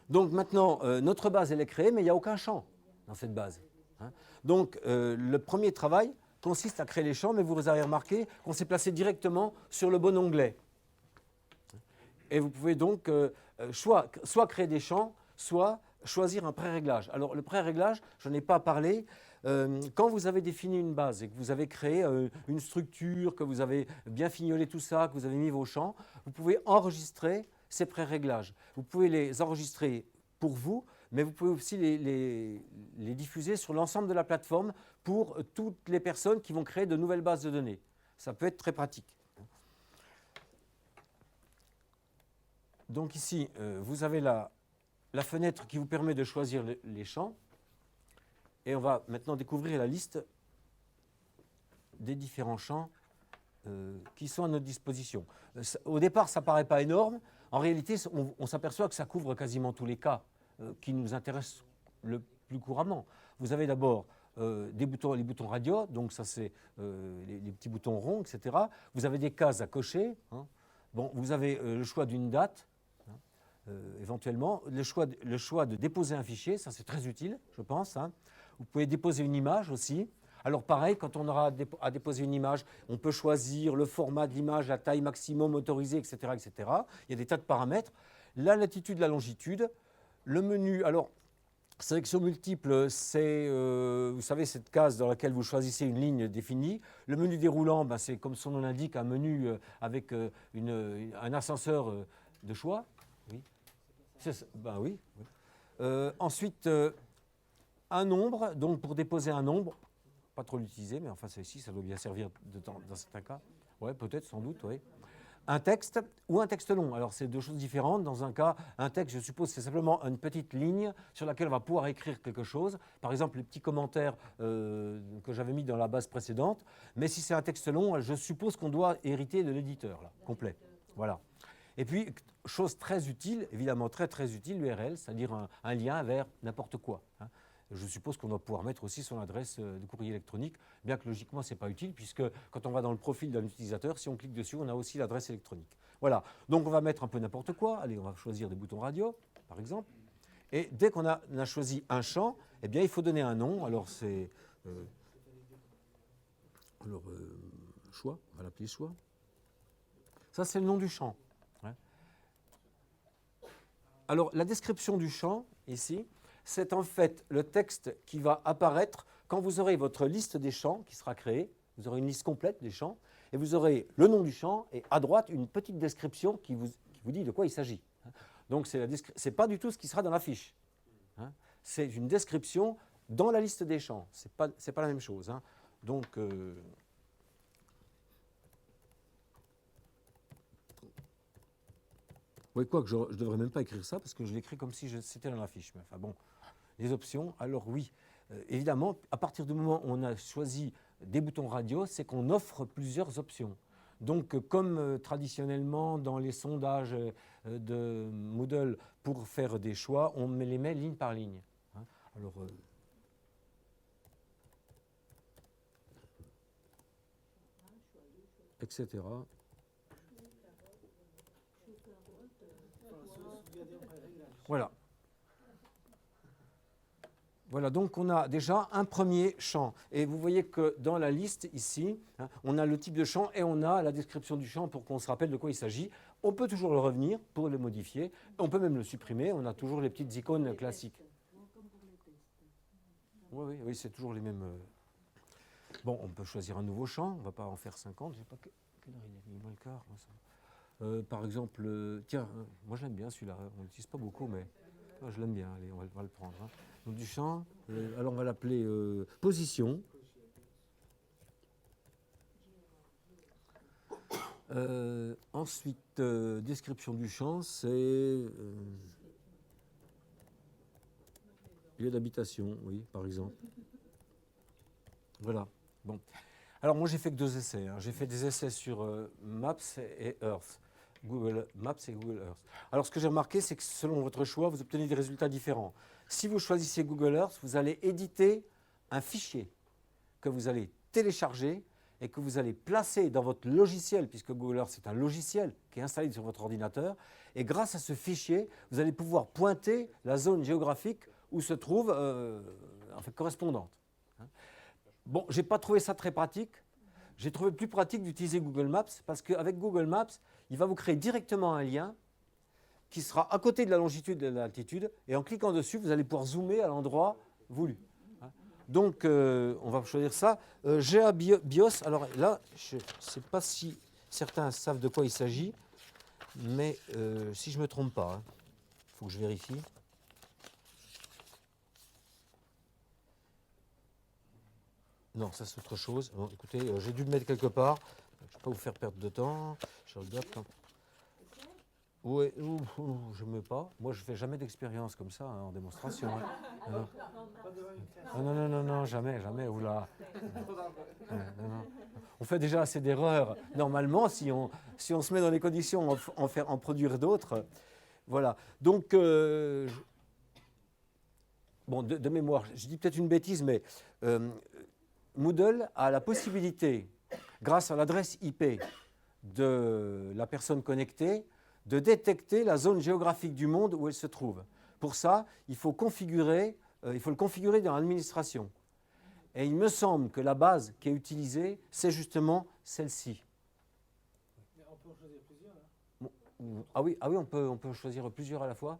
Donc maintenant, notre base, elle est créée, mais il n'y a aucun champ dans cette base, hein. Donc, le premier travail consiste à créer les champs, mais vous avez remarqué qu'on s'est placé directement sur le bon onglet. Et vous pouvez donc soit créer des champs, soit choisir un pré-réglage. Alors, le pré-réglage, je n'ai pas parlé. Quand vous avez défini une base et que vous avez créé une structure, que vous avez bien fignolé tout ça, que vous avez mis vos champs, vous pouvez enregistrer ces pré-réglages. Vous pouvez les enregistrer pour vous, mais vous pouvez aussi les diffuser sur l'ensemble de la plateforme pour toutes les personnes qui vont créer de nouvelles bases de données. Ça peut être très pratique. Donc ici, vous avez la fenêtre qui vous permet de choisir les champs. Et on va maintenant découvrir la liste des différents champs qui sont à notre disposition. Au départ, ça ne paraît pas énorme. En réalité, on s'aperçoit que ça couvre quasiment tous les cas qui nous intéressent le plus couramment. Vous avez d'abord les boutons radio, donc ça c'est les petits boutons ronds, etc. Vous avez des cases à cocher, hein. Bon, vous avez le choix d'une date, hein, éventuellement, le choix de déposer un fichier, ça c'est très utile, je pense, hein. Vous pouvez déposer une image aussi. Alors pareil, quand on aura à déposer une image, on peut choisir le format de l'image, la taille maximum autorisée, etc., etc. Il y a des tas de paramètres. La latitude, la longitude, le menu. Alors, sélection multiple, c'est, vous savez, cette case dans laquelle vous choisissez une ligne définie. Le menu déroulant, ben, c'est comme son nom l'indique, un menu avec un ascenseur de choix. Oui. Ben oui. Ensuite, un nombre, donc pour déposer un nombre, pas trop l'utiliser, mais enfin celle-ci, ça doit bien servir dans certains cas. Oui, peut-être, sans doute, oui. Un texte ou un texte long. Alors, c'est deux choses différentes. Dans un cas, un texte, je suppose, c'est simplement une petite ligne sur laquelle on va pouvoir écrire quelque chose. Par exemple, les petits commentaires que j'avais mis dans la base précédente. Mais si c'est un texte long, je suppose qu'on doit hériter de l'éditeur, là, complet. Voilà. Et puis, chose très utile, évidemment très très utile, l'URL, c'est-à-dire un lien vers n'importe quoi, hein. Je suppose qu'on doit pouvoir mettre aussi son adresse de courrier électronique, bien que logiquement ce n'est pas utile, puisque quand on va dans le profil d'un utilisateur, si on clique dessus, on a aussi l'adresse électronique. Voilà, donc on va mettre un peu n'importe quoi. Allez, on va choisir des boutons radio, par exemple. Et dès qu'on a choisi un champ, eh bien, il faut donner un nom. Alors c'est choix, on va l'appeler choix. Ça, c'est le nom du champ, hein. Alors, la description du champ, ici, c'est en fait le texte qui va apparaître quand vous aurez votre liste des champs qui sera créée. Vous aurez une liste complète des champs et vous aurez le nom du champ et à droite une petite description qui vous dit de quoi il s'agit. Donc, ce n'est pas du tout ce qui sera dans la fiche, hein. C'est une description dans la liste des champs. Ce n'est pas la même chose, hein. Donc, oui, quoi que je ne devrais même pas écrire ça parce que je l'écris comme si c'était dans la fiche. Mais enfin bon, les options, alors oui, évidemment, à partir du moment où on a choisi des boutons radio, c'est qu'on offre plusieurs options. Donc, comme traditionnellement dans les sondages de Moodle, pour faire des choix, on les met ligne par ligne, hein. Alors, etc. Voilà. Voilà, donc on a déjà un premier champ. Et vous voyez que dans la liste ici, hein, on a le type de champ et on a la description du champ pour qu'on se rappelle de quoi il s'agit. On peut toujours le revenir pour le modifier. On peut même le supprimer. On a toujours les petites icônes classiques. Oui, oui, c'est toujours les mêmes. Bon, on peut choisir un nouveau champ. On ne va pas en faire 50. Je sais pas quelle heure il est, moins le quart. Par exemple, tiens, moi j'aime bien celui-là. On ne l'utilise pas beaucoup, mais je l'aime bien. Allez, on va le prendre, hein. Donc du champ, alors on va l'appeler position. Ensuite, description du champ, c'est lieu d'habitation, oui, par exemple. Voilà. Bon. Alors moi j'ai fait que 2 essais, hein. J'ai fait des essais sur Maps et Earth. Google Maps et Google Earth. Alors, ce que j'ai remarqué, c'est que selon votre choix, vous obtenez des résultats différents. Si vous choisissez Google Earth, vous allez éditer un fichier que vous allez télécharger et que vous allez placer dans votre logiciel, puisque Google Earth, c'est un logiciel qui est installé sur votre ordinateur. Et grâce à ce fichier, vous allez pouvoir pointer la zone géographique où se trouve, correspondante. Bon, je n'ai pas trouvé ça très pratique. J'ai trouvé plus pratique d'utiliser Google Maps parce qu'avec Google Maps, il va vous créer directement un lien qui sera à côté de la longitude et de la latitude. Et en cliquant dessus, vous allez pouvoir zoomer à l'endroit voulu. Donc, on va choisir ça. GA BIOS, alors là, je ne sais pas si certains savent de quoi il s'agit, mais si je ne me trompe pas, il faut que je vérifie. Non, ça c'est autre chose. Bon, écoutez, j'ai dû le mettre quelque part. Je ne vais pas vous faire perdre de temps. Je regarde. Oui, je ne mets pas. Moi, je ne fais jamais d'expérience comme ça en démonstration. Non, jamais. Oula. Non. On fait déjà assez d'erreurs. Normalement, si on se met dans les conditions en produire d'autres. Voilà. Donc, bon, de mémoire, je dis peut-être une bêtise, mais Moodle a la possibilité, grâce à l'adresse IP de la personne connectée, de détecter la zone géographique du monde où elle se trouve. Pour ça, il faut le configurer dans l'administration. Et il me semble que la base qui est utilisée, c'est justement celle-ci. Mais on peut en choisir plusieurs, là. Ah oui, on peut choisir plusieurs à la fois.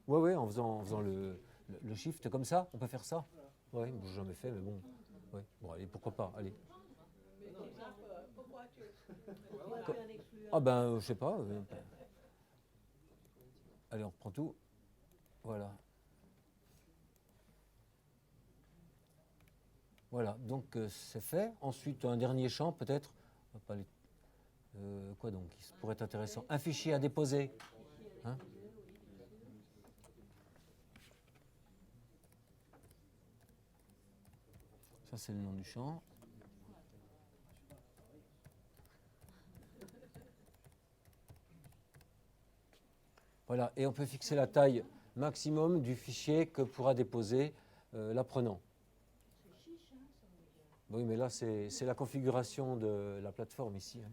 Oui, en faisant le shift comme ça, on peut faire ça. Oui, je n'ai jamais fait, mais bon. Ouais. Bon, allez, pourquoi pas, allez. Pourquoi tu en exclus un? Ah ben, je sais pas. Allez, on reprend tout. Voilà. Voilà, donc c'est fait. Ensuite, un dernier champ, peut-être. Quoi donc, qui pourrait être intéressant? Un fichier à déposer. Hein? Ça, c'est le nom du champ. Voilà, et on peut fixer la taille maximum du fichier que pourra déposer l'apprenant. Oui, mais là, c'est la configuration de la plateforme ici. Hein.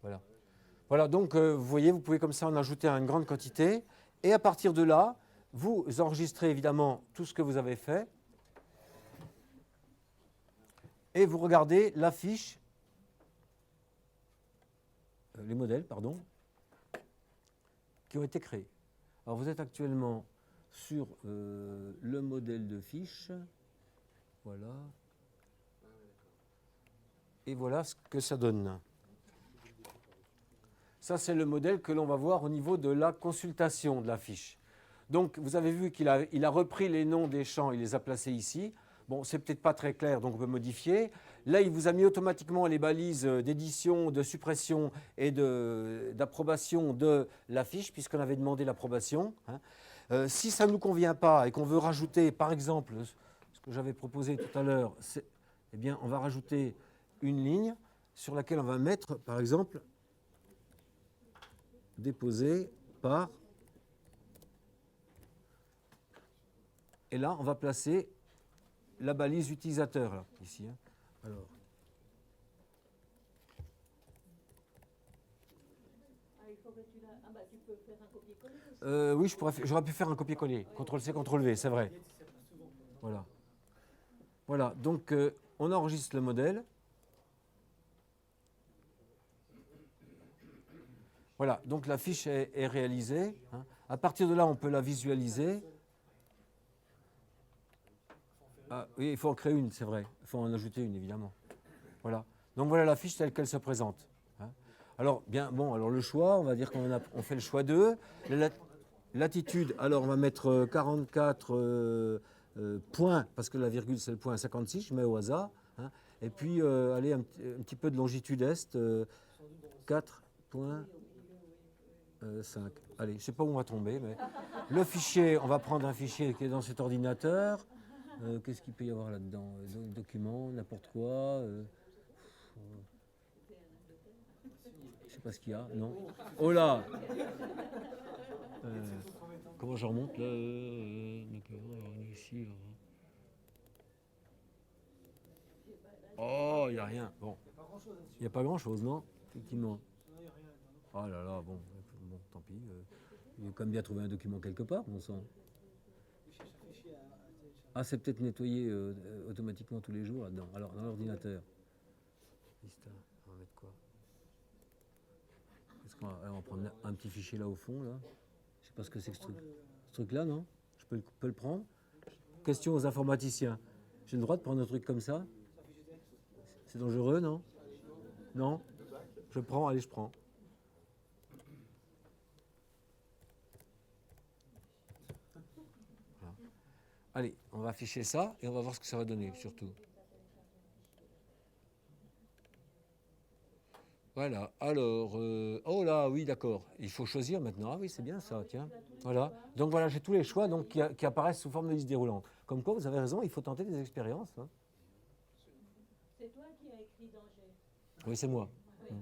Voilà. Voilà, donc vous voyez, vous pouvez comme ça en ajouter une grande quantité. Et à partir de là, vous enregistrez évidemment tout ce que vous avez fait. Et vous regardez la fiche, les modèles, pardon, qui ont été créés. Alors vous êtes actuellement sur le modèle de fiche. Voilà. Et voilà ce que ça donne. Ça, c'est le modèle que l'on va voir au niveau de la consultation de la fiche. Donc, vous avez vu qu'il a repris les noms des champs, il les a placés ici. Bon, c'est peut-être pas très clair, donc on peut modifier. Là, il vous a mis automatiquement les balises d'édition, de suppression et d'approbation de la fiche, puisqu'on avait demandé l'approbation. Hein. Si ça ne nous convient pas et qu'on veut rajouter, par exemple, ce que j'avais proposé tout à l'heure, eh bien, on va rajouter une ligne sur laquelle on va mettre, par exemple, déposé par... Et là, on va placer la balise utilisateur, là, ici. Hein. Alors. Il faut que tu peux faire un copier-coller. Oui, j'aurais pu faire un copier-coller. CTRL-C, CTRL-V, c'est vrai. Voilà. Voilà, donc on enregistre le modèle. Voilà, donc la fiche est réalisée. Hein. À partir de là, on peut la visualiser. Ah, oui, il faut en créer une, c'est vrai. Il faut en ajouter une, évidemment. Voilà. Donc voilà la fiche telle qu'elle se présente. Hein. Alors, bien, bon, alors le choix, on va dire qu'on fait le choix 2. Latitude, alors on va mettre 44 points, parce que la virgule c'est le point 56, je mets au hasard. Hein. Et puis, allez, un petit peu de longitude est, 4,5. Allez, je ne sais pas où on va tomber, mais le fichier, on va prendre un fichier qui est dans cet ordinateur. Qu'est-ce qu'il peut y avoir là-dedans? Documents, n'importe quoi. Je sais sais pas ce qu'il y a, non. Oh là comment je remonte là ici. Oh, il n'y a rien. Bon. Il n'y a pas grand-chose, non? Effectivement. Oh là là, bon, tant pis. Il faut quand même bien trouver un document quelque part, bon sang. Ah, c'est peut-être nettoyé automatiquement tous les jours là-dedans. Alors, dans l'ordinateur. Vista, on va mettre quoi? Est-ce qu'on va prendre un petit fichier là au fond, là? Je sais pas ce que c'est que ce truc. Ce truc-là, non? Je peux le prendre? Question aux informaticiens. J'ai le droit de prendre un truc comme ça? C'est dangereux, non? Non? Je prends, allez, je prends. Voilà. Allez, on va afficher ça et on va voir ce que ça va donner, surtout. Voilà, alors, oh là, oui, d'accord, il faut choisir maintenant. Ah oui, c'est bien ça, tiens. Voilà, donc voilà, j'ai tous les choix donc, qui apparaissent sous forme de liste déroulante. Comme quoi, vous avez raison, il faut tenter des expériences. Hein. C'est toi qui as écrit danger. Oui, c'est moi. Oui,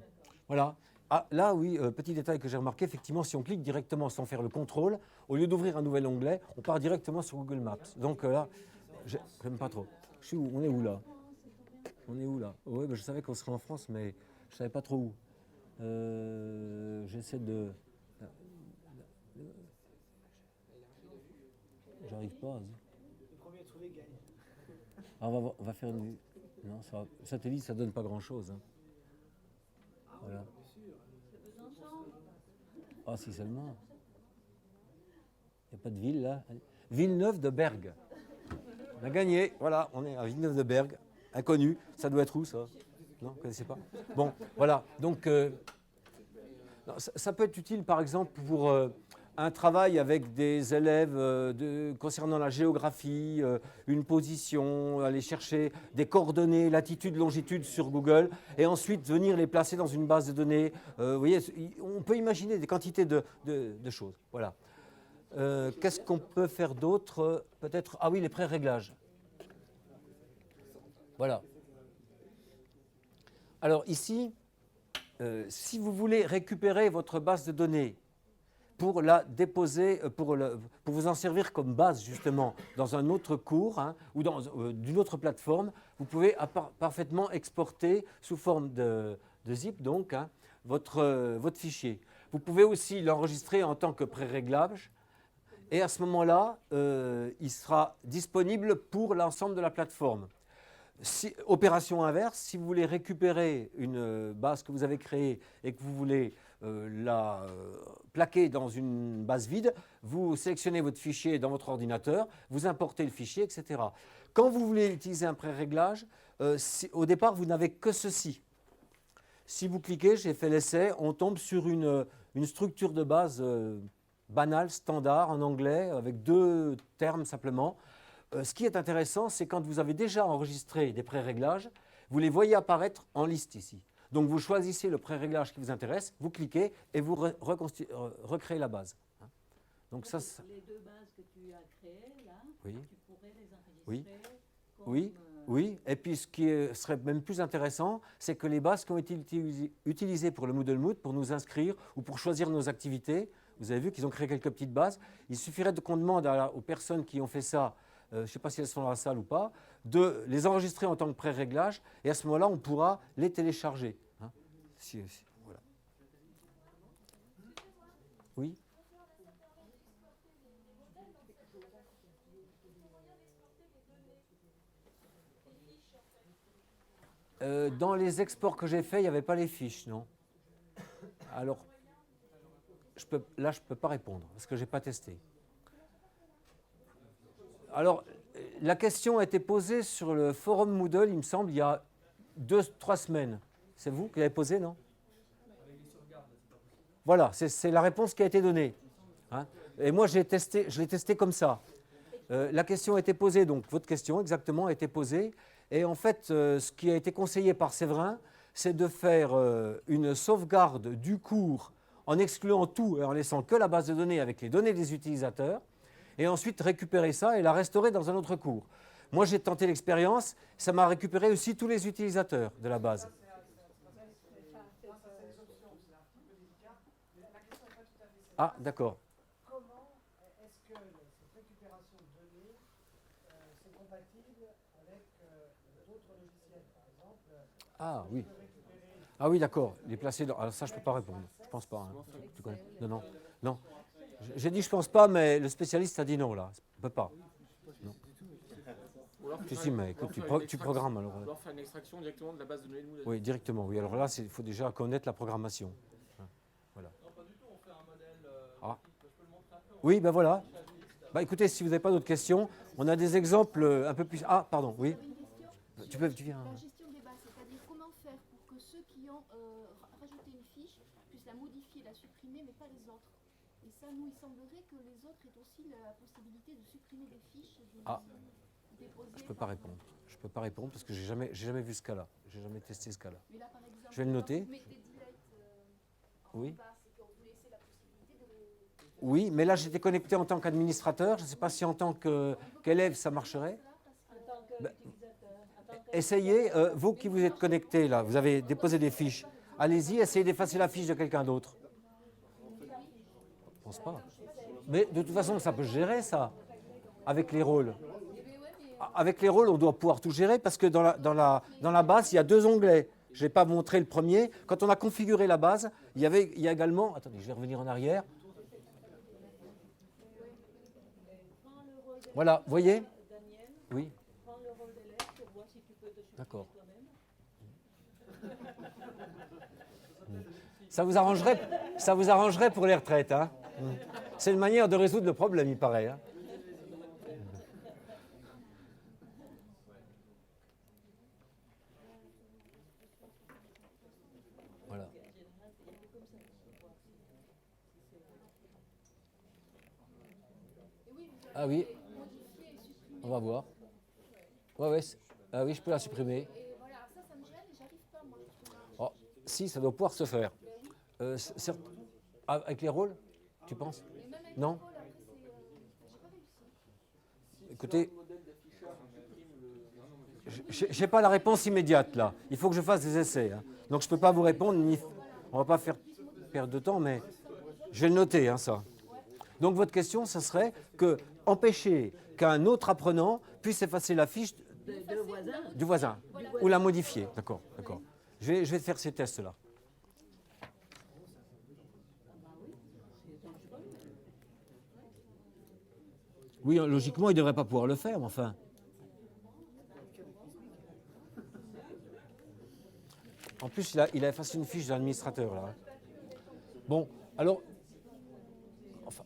Voilà. Ah, là, oui, petit détail que j'ai remarqué, effectivement, si on clique directement sans faire le contrôle, au lieu d'ouvrir un nouvel onglet, on part directement sur Google Maps. Donc là, j'aime pas trop. Je suis où? On est où là? On est où là? Oui, ben, je savais qu'on serait en France, mais je savais pas trop où. J'essaie de... J'arrive pas. Le premier trouvé gagne. Ah, on va faire une... Non, ça, satellite, ça donne pas grand-chose. Hein. Voilà. Ah, si seulement. Il n'y a pas de ville, là. Villeneuve de Bergue. On a gagné. Voilà, on est à Villeneuve de Bergue. Inconnu. Ça doit être où, ça? Non, vous ne connaissez pas? Bon, voilà. Donc, ça peut être utile, par exemple, pour un travail avec des élèves concernant la géographie, une position, aller chercher des coordonnées, latitude, longitude sur Google, et ensuite venir les placer dans une base de données. Vous voyez, on peut imaginer des quantités de choses. Voilà. Qu'est-ce qu'on peut faire d'autre? Peut-être, ah oui, les pré-réglages. Voilà. Alors ici, si vous voulez récupérer votre base de données pour la déposer, pour vous en servir comme base justement dans un autre cours hein, ou dans d'une autre plateforme, vous pouvez parfaitement exporter sous forme de zip donc hein, votre fichier. Vous pouvez aussi l'enregistrer en tant que pré-réglage et à ce moment-là, il sera disponible pour l'ensemble de la plateforme. Opération inverse, si vous voulez récupérer une base que vous avez créée et que vous voulez la plaquer dans une base vide, vous sélectionnez votre fichier dans votre ordinateur, vous importez le fichier, etc. Quand vous voulez utiliser un pré-réglage, au départ, vous n'avez que ceci. Si vous cliquez, j'ai fait l'essai, on tombe sur une structure de base banale, standard, en anglais, avec 2 termes simplement. Ce qui est intéressant, c'est quand vous avez déjà enregistré des pré-réglages, vous les voyez apparaître en liste ici. Donc vous choisissez le pré-réglage qui vous intéresse, vous cliquez et vous recréez la base. Donc ça, les 2 bases que tu as créées là, oui. tu pourrais les enregistrer Oui. comme, Oui. Oui, et puis ce qui serait même plus intéressant, c'est que les bases qui ont été utilisées pour le Moodle Mood, pour nous inscrire ou pour choisir nos activités, vous avez vu qu'ils ont créé quelques petites bases, il suffirait qu'on demande aux personnes qui ont fait ça, je ne sais pas si elles sont dans la salle ou pas, de les enregistrer en tant que pré-réglage, et à ce moment-là, on pourra les télécharger. Hein. Voilà. Oui. Dans les exports que j'ai faits, il n'y avait pas les fiches, non. Alors, là, je ne peux pas répondre, parce que je n'ai pas testé. Alors, la question a été posée sur le forum Moodle, il me semble, il y a 2-3 semaines. C'est vous qui l'avez posée, non? Voilà, c'est la réponse qui a été donnée. Hein. Et moi, je l'ai testé comme ça. La question a été posée, donc votre question exactement a été posée. Et en fait, ce qui a été conseillé par Séverin, c'est de faire une sauvegarde du cours en excluant tout et en laissant que la base de données avec les données des utilisateurs, et ensuite récupérer ça et la restaurer dans un autre cours. Moi, j'ai tenté l'expérience, ça m'a récupéré aussi tous les utilisateurs de la base. Ah, d'accord. Comment est-ce que cette récupération de données c'est compatible avec d'autres logiciels? Par exemple, Ah, je oui. peux récupérer Ah oui, d'accord. Les placer dans... Alors ça, je ne peux pas répondre. Je pense pas. Hein. Tu connais? Non, non. Non. J'ai dit je pense pas, mais le spécialiste a dit non, là. On ne peut pas. Non. Ou alors, Si, si, mais écoute, tu programmes alors. Ou alors faire une extraction directement de la base de données de Moodle. Oui, directement. Oui, alors là, il faut déjà connaître la programmation. Voilà. Non, pas du tout, on fait un modèle. Ah. Je peux le montrer un peu. Oui, ben voilà. Bah écoutez, si vous n'avez pas d'autres questions, on a des exemples un peu plus... Ah, pardon, oui. J'avais une question Tu sur viens. la gestion des bases, c'est-à-dire comment faire pour que ceux qui ont rajouté une fiche puissent la modifier, la supprimer, mais pas les autres. Et ça, nous, il semblerait que les autres aient aussi la possibilité de supprimer des fiches Ah. déposées. Je ne peux pas répondre. Je peux pas répondre parce que j'ai jamais vu ce cas-là. J'ai jamais testé ce cas-là. Mais là, par exemple, Je vais le noter. quand vous mettez delete Oui. en bas, c'est que vous laissez la possibilité de les... Oui, mais là, j'étais connecté en tant qu'administrateur. Je ne sais pas si en tant qu'élève, ça marcherait. En tant qu'utilisateur, en tant que- Essayez, vous qui vous êtes connecté, là, vous avez déposé des fiches. Allez-y, essayez d'effacer la fiche de quelqu'un d'autre. Je ne pense pas. Mais de toute façon, ça peut se gérer, ça, avec les rôles. Avec les rôles, on doit pouvoir tout gérer parce que dans la base, il y a 2 onglets. Je n'ai pas montré le premier. Quand on a configuré la base, il y a également... Attendez, je vais revenir en arrière. Voilà, vous voyez? Daniel, Oui, prends le rôle d'élève pour voir si tu peux te supprimer d'accord. toi-même. Ça vous arrangerait pour les retraites, hein? C'est une manière de résoudre le problème, il paraît. Hein. Voilà. Ah oui, on va voir. Ouais. Ah oui, je peux la supprimer. Et voilà, ça me gêne et j'arrive pas, moi. Oh, si, ça doit pouvoir se faire. Avec les rôles, tu penses? Non? J'ai pas réussi. Écoutez, je n'ai pas la réponse immédiate là. Il faut que je fasse des essais. Hein. Donc je ne peux pas vous répondre. On ne va pas faire perdre de temps, mais je vais le noter, hein, ça. Donc votre question, ce serait que empêcher qu'un autre apprenant puisse effacer la fiche De voisins. du voisin ou la modifier. D'accord, d'accord. Je vais faire ces tests-là. Oui, logiquement, il ne devrait pas pouvoir le faire, mais enfin. En plus, il a effacé une fiche de l'administrateur, là. Bon, alors, enfin,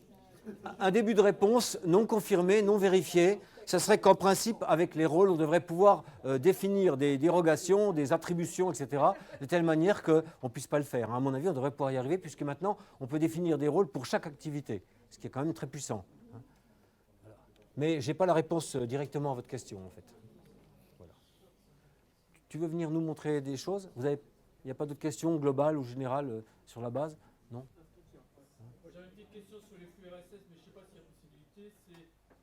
un début de réponse non confirmé, non vérifié, ce serait qu'en principe, avec les rôles, on devrait pouvoir définir des dérogations, des attributions, etc., de telle manière qu'on ne puisse pas le faire. À mon avis, on devrait pouvoir y arriver, puisque maintenant, on peut définir des rôles pour chaque activité, ce qui est quand même très puissant. Mais je n'ai pas la réponse directement à votre question, en fait. Voilà. Tu veux venir nous montrer des choses? Il n'y a pas d'autres questions globales ou générales sur la base? Non? J'avais une petite question sur les flux RSS, mais je ne sais pas s'il y a possibilité.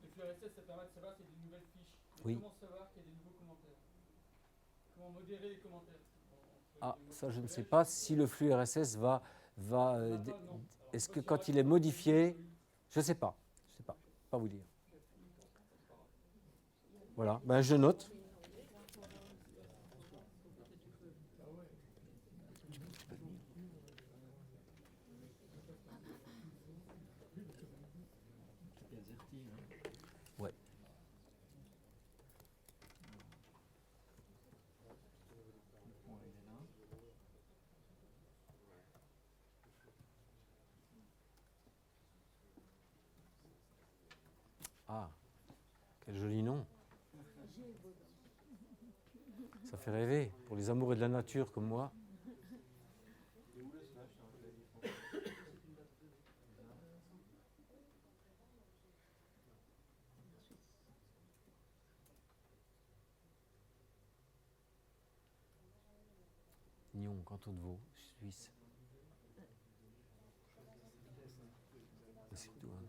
Les flux RSS, ça permet de savoir qu'il y a des nouvelles fiches. Mais Oui. comment savoir qu'il y a des nouveaux commentaires? Comment modérer les commentaires? Ah, ça, je ne sais pas si le flux RSS va est-ce que quand il est modifié, je ne sais pas. Je ne sais pas. Pas vous dire. Voilà, ben, je note. Ouais. Ah, quel joli nom. Ça fait rêver pour les amoureux de la nature comme moi. Nyon, canton de Vaud, Suisse. C'est tout, hein.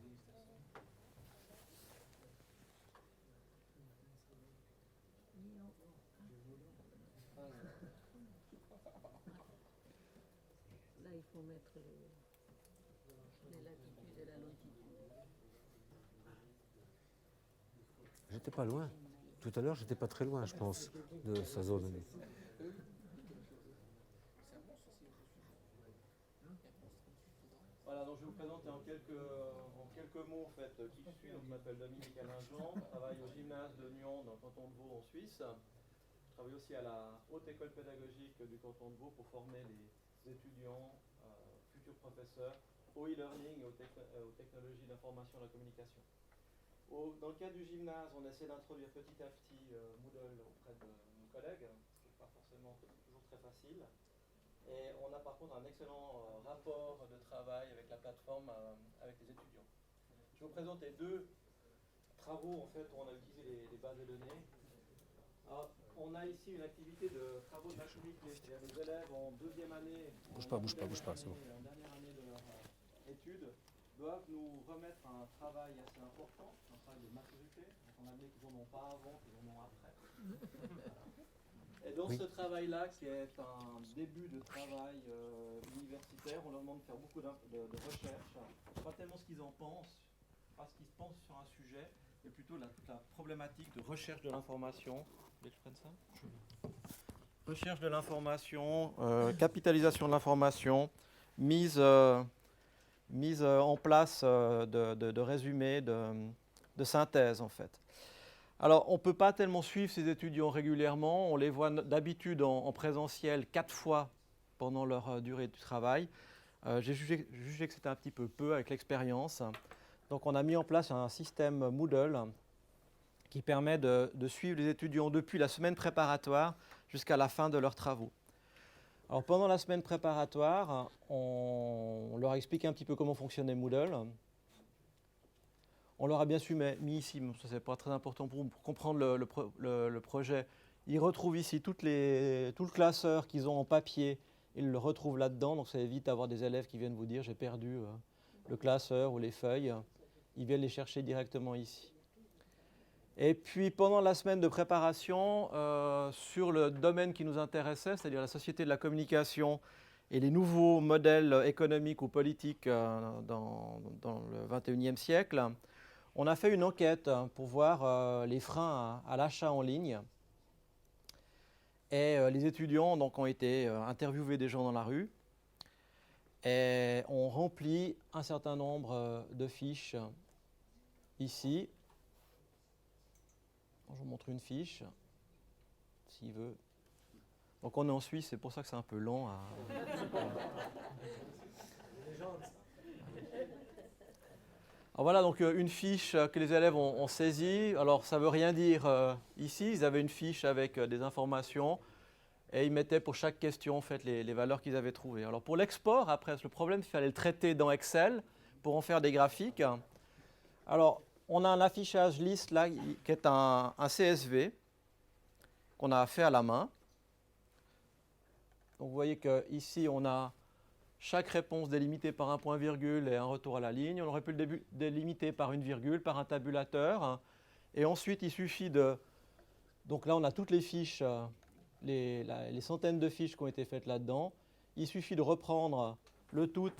Là, il faut mettre les latitudes et la longitude. J'étais pas loin. Tout à l'heure, j'étais pas très loin, je pense, de sa zone. Voilà, donc je vais vous présenter en quelques mots en fait qui je suis. Donc, je m'appelle Dominique Alain-Jean, je travaille au gymnase de Nyon dans le canton de Vaud en Suisse. Je travaille aussi à la haute école pédagogique du canton de Vaud pour former les étudiants, futurs professeurs au e-learning et aux technologies d'information et de la communication. Dans le cadre du gymnase, on essaie d'introduire petit à petit Moodle auprès de nos collègues, ce qui n'est pas forcément toujours très facile. Et on a par contre un excellent rapport de travail avec la plateforme, avec les étudiants. Je vais vous présenter deux travaux en fait, où on a utilisé les bases de données. Alors, on a ici une activité de travaux de maturité, c'est-à-dire les élèves en deuxième année, Bouge pas, c'est bon. en dernière année de leur étude, doivent nous remettre un travail assez important, un travail de maturité. Donc on a dit qu'ils n'en ont pas avant, qu'ils en ont après. Et dans ce travail-là, qui est un début de travail universitaire, on leur demande de faire beaucoup de recherches, pas tellement ce qu'ils en pensent, pas ce qu'ils pensent sur un sujet, mais plutôt la problématique de recherche de l'information. Vous voulez que je prenne ça ? Recherche de l'information, capitalisation de l'information, mise en place de résumés, de synthèse en fait. Alors, on ne peut pas tellement suivre ces étudiants régulièrement. On les voit d'habitude en présentiel 4 fois pendant leur durée du travail. J'ai jugé que c'était un petit peu avec l'expérience. Donc, on a mis en place un système Moodle qui permet de suivre les étudiants depuis la semaine préparatoire jusqu'à la fin de leurs travaux. Alors, pendant la semaine préparatoire, on leur a expliqué un petit peu comment fonctionnait Moodle. On leur a bien sûr mis ici, mais ça c'est pas très important pour comprendre le projet. Ils retrouvent ici tout le classeur qu'ils ont en papier, ils le retrouvent là-dedans, donc ça évite d'avoir des élèves qui viennent vous dire j'ai perdu le classeur ou les feuilles. Ils viennent les chercher directement ici. Et puis pendant la semaine de préparation, sur le domaine qui nous intéressait, c'est-à-dire la société de la communication et les nouveaux modèles économiques ou politiques dans le XXIe siècle, on a fait une enquête pour voir les freins à l'achat en ligne. Et les étudiants donc, ont été interviewés des gens dans la rue et ont rempli un certain nombre de fiches ici. Je vous montre une fiche, s'il veut. Donc on est en Suisse, c'est pour ça que c'est un peu lent. Alors voilà donc une fiche que les élèves ont saisie. Alors ça ne veut rien dire ici, ils avaient une fiche avec des informations et ils mettaient pour chaque question en fait, les valeurs qu'ils avaient trouvées. Alors pour l'export, après le problème, il fallait le traiter dans Excel pour en faire des graphiques. Alors on a un affichage liste là qui est un CSV qu'on a fait à la main. Donc vous voyez qu'ici on a chaque réponse délimitée par un point-virgule et un retour à la ligne. On aurait pu le délimiter par une virgule, par un tabulateur. Et ensuite, il suffit de... Donc là, on a toutes les fiches, les centaines de fiches qui ont été faites là-dedans. Il suffit de reprendre le tout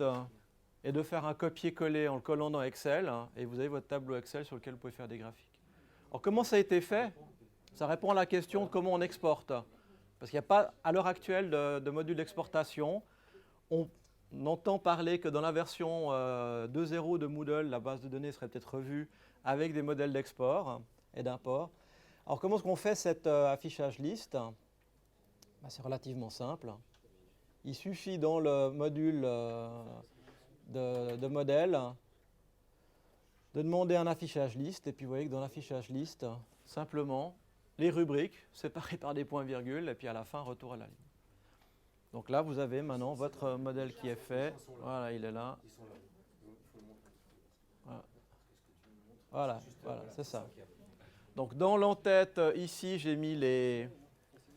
et de faire un copier-coller en le collant dans Excel. Et vous avez votre tableau Excel sur lequel vous pouvez faire des graphiques. Alors, comment ça a été fait? Ça répond à la question de comment on exporte. Parce qu'il n'y a pas, à l'heure actuelle, de module d'exportation. On entend parler que dans la version 2.0 de Moodle, la base de données serait peut-être revue avec des modèles d'export et d'import. Alors, comment est-ce qu'on fait cet affichage liste? C'est relativement simple. Il suffit dans le module de modèle de demander un affichage liste. Et puis, vous voyez que dans l'affichage liste, simplement, les rubriques séparées par des points-virgules et puis à la fin, retour à la ligne. Donc là, vous avez maintenant votre modèle qui est fait. Voilà, il est là. Voilà, c'est ça. Donc dans l'entête, ici, j'ai mis les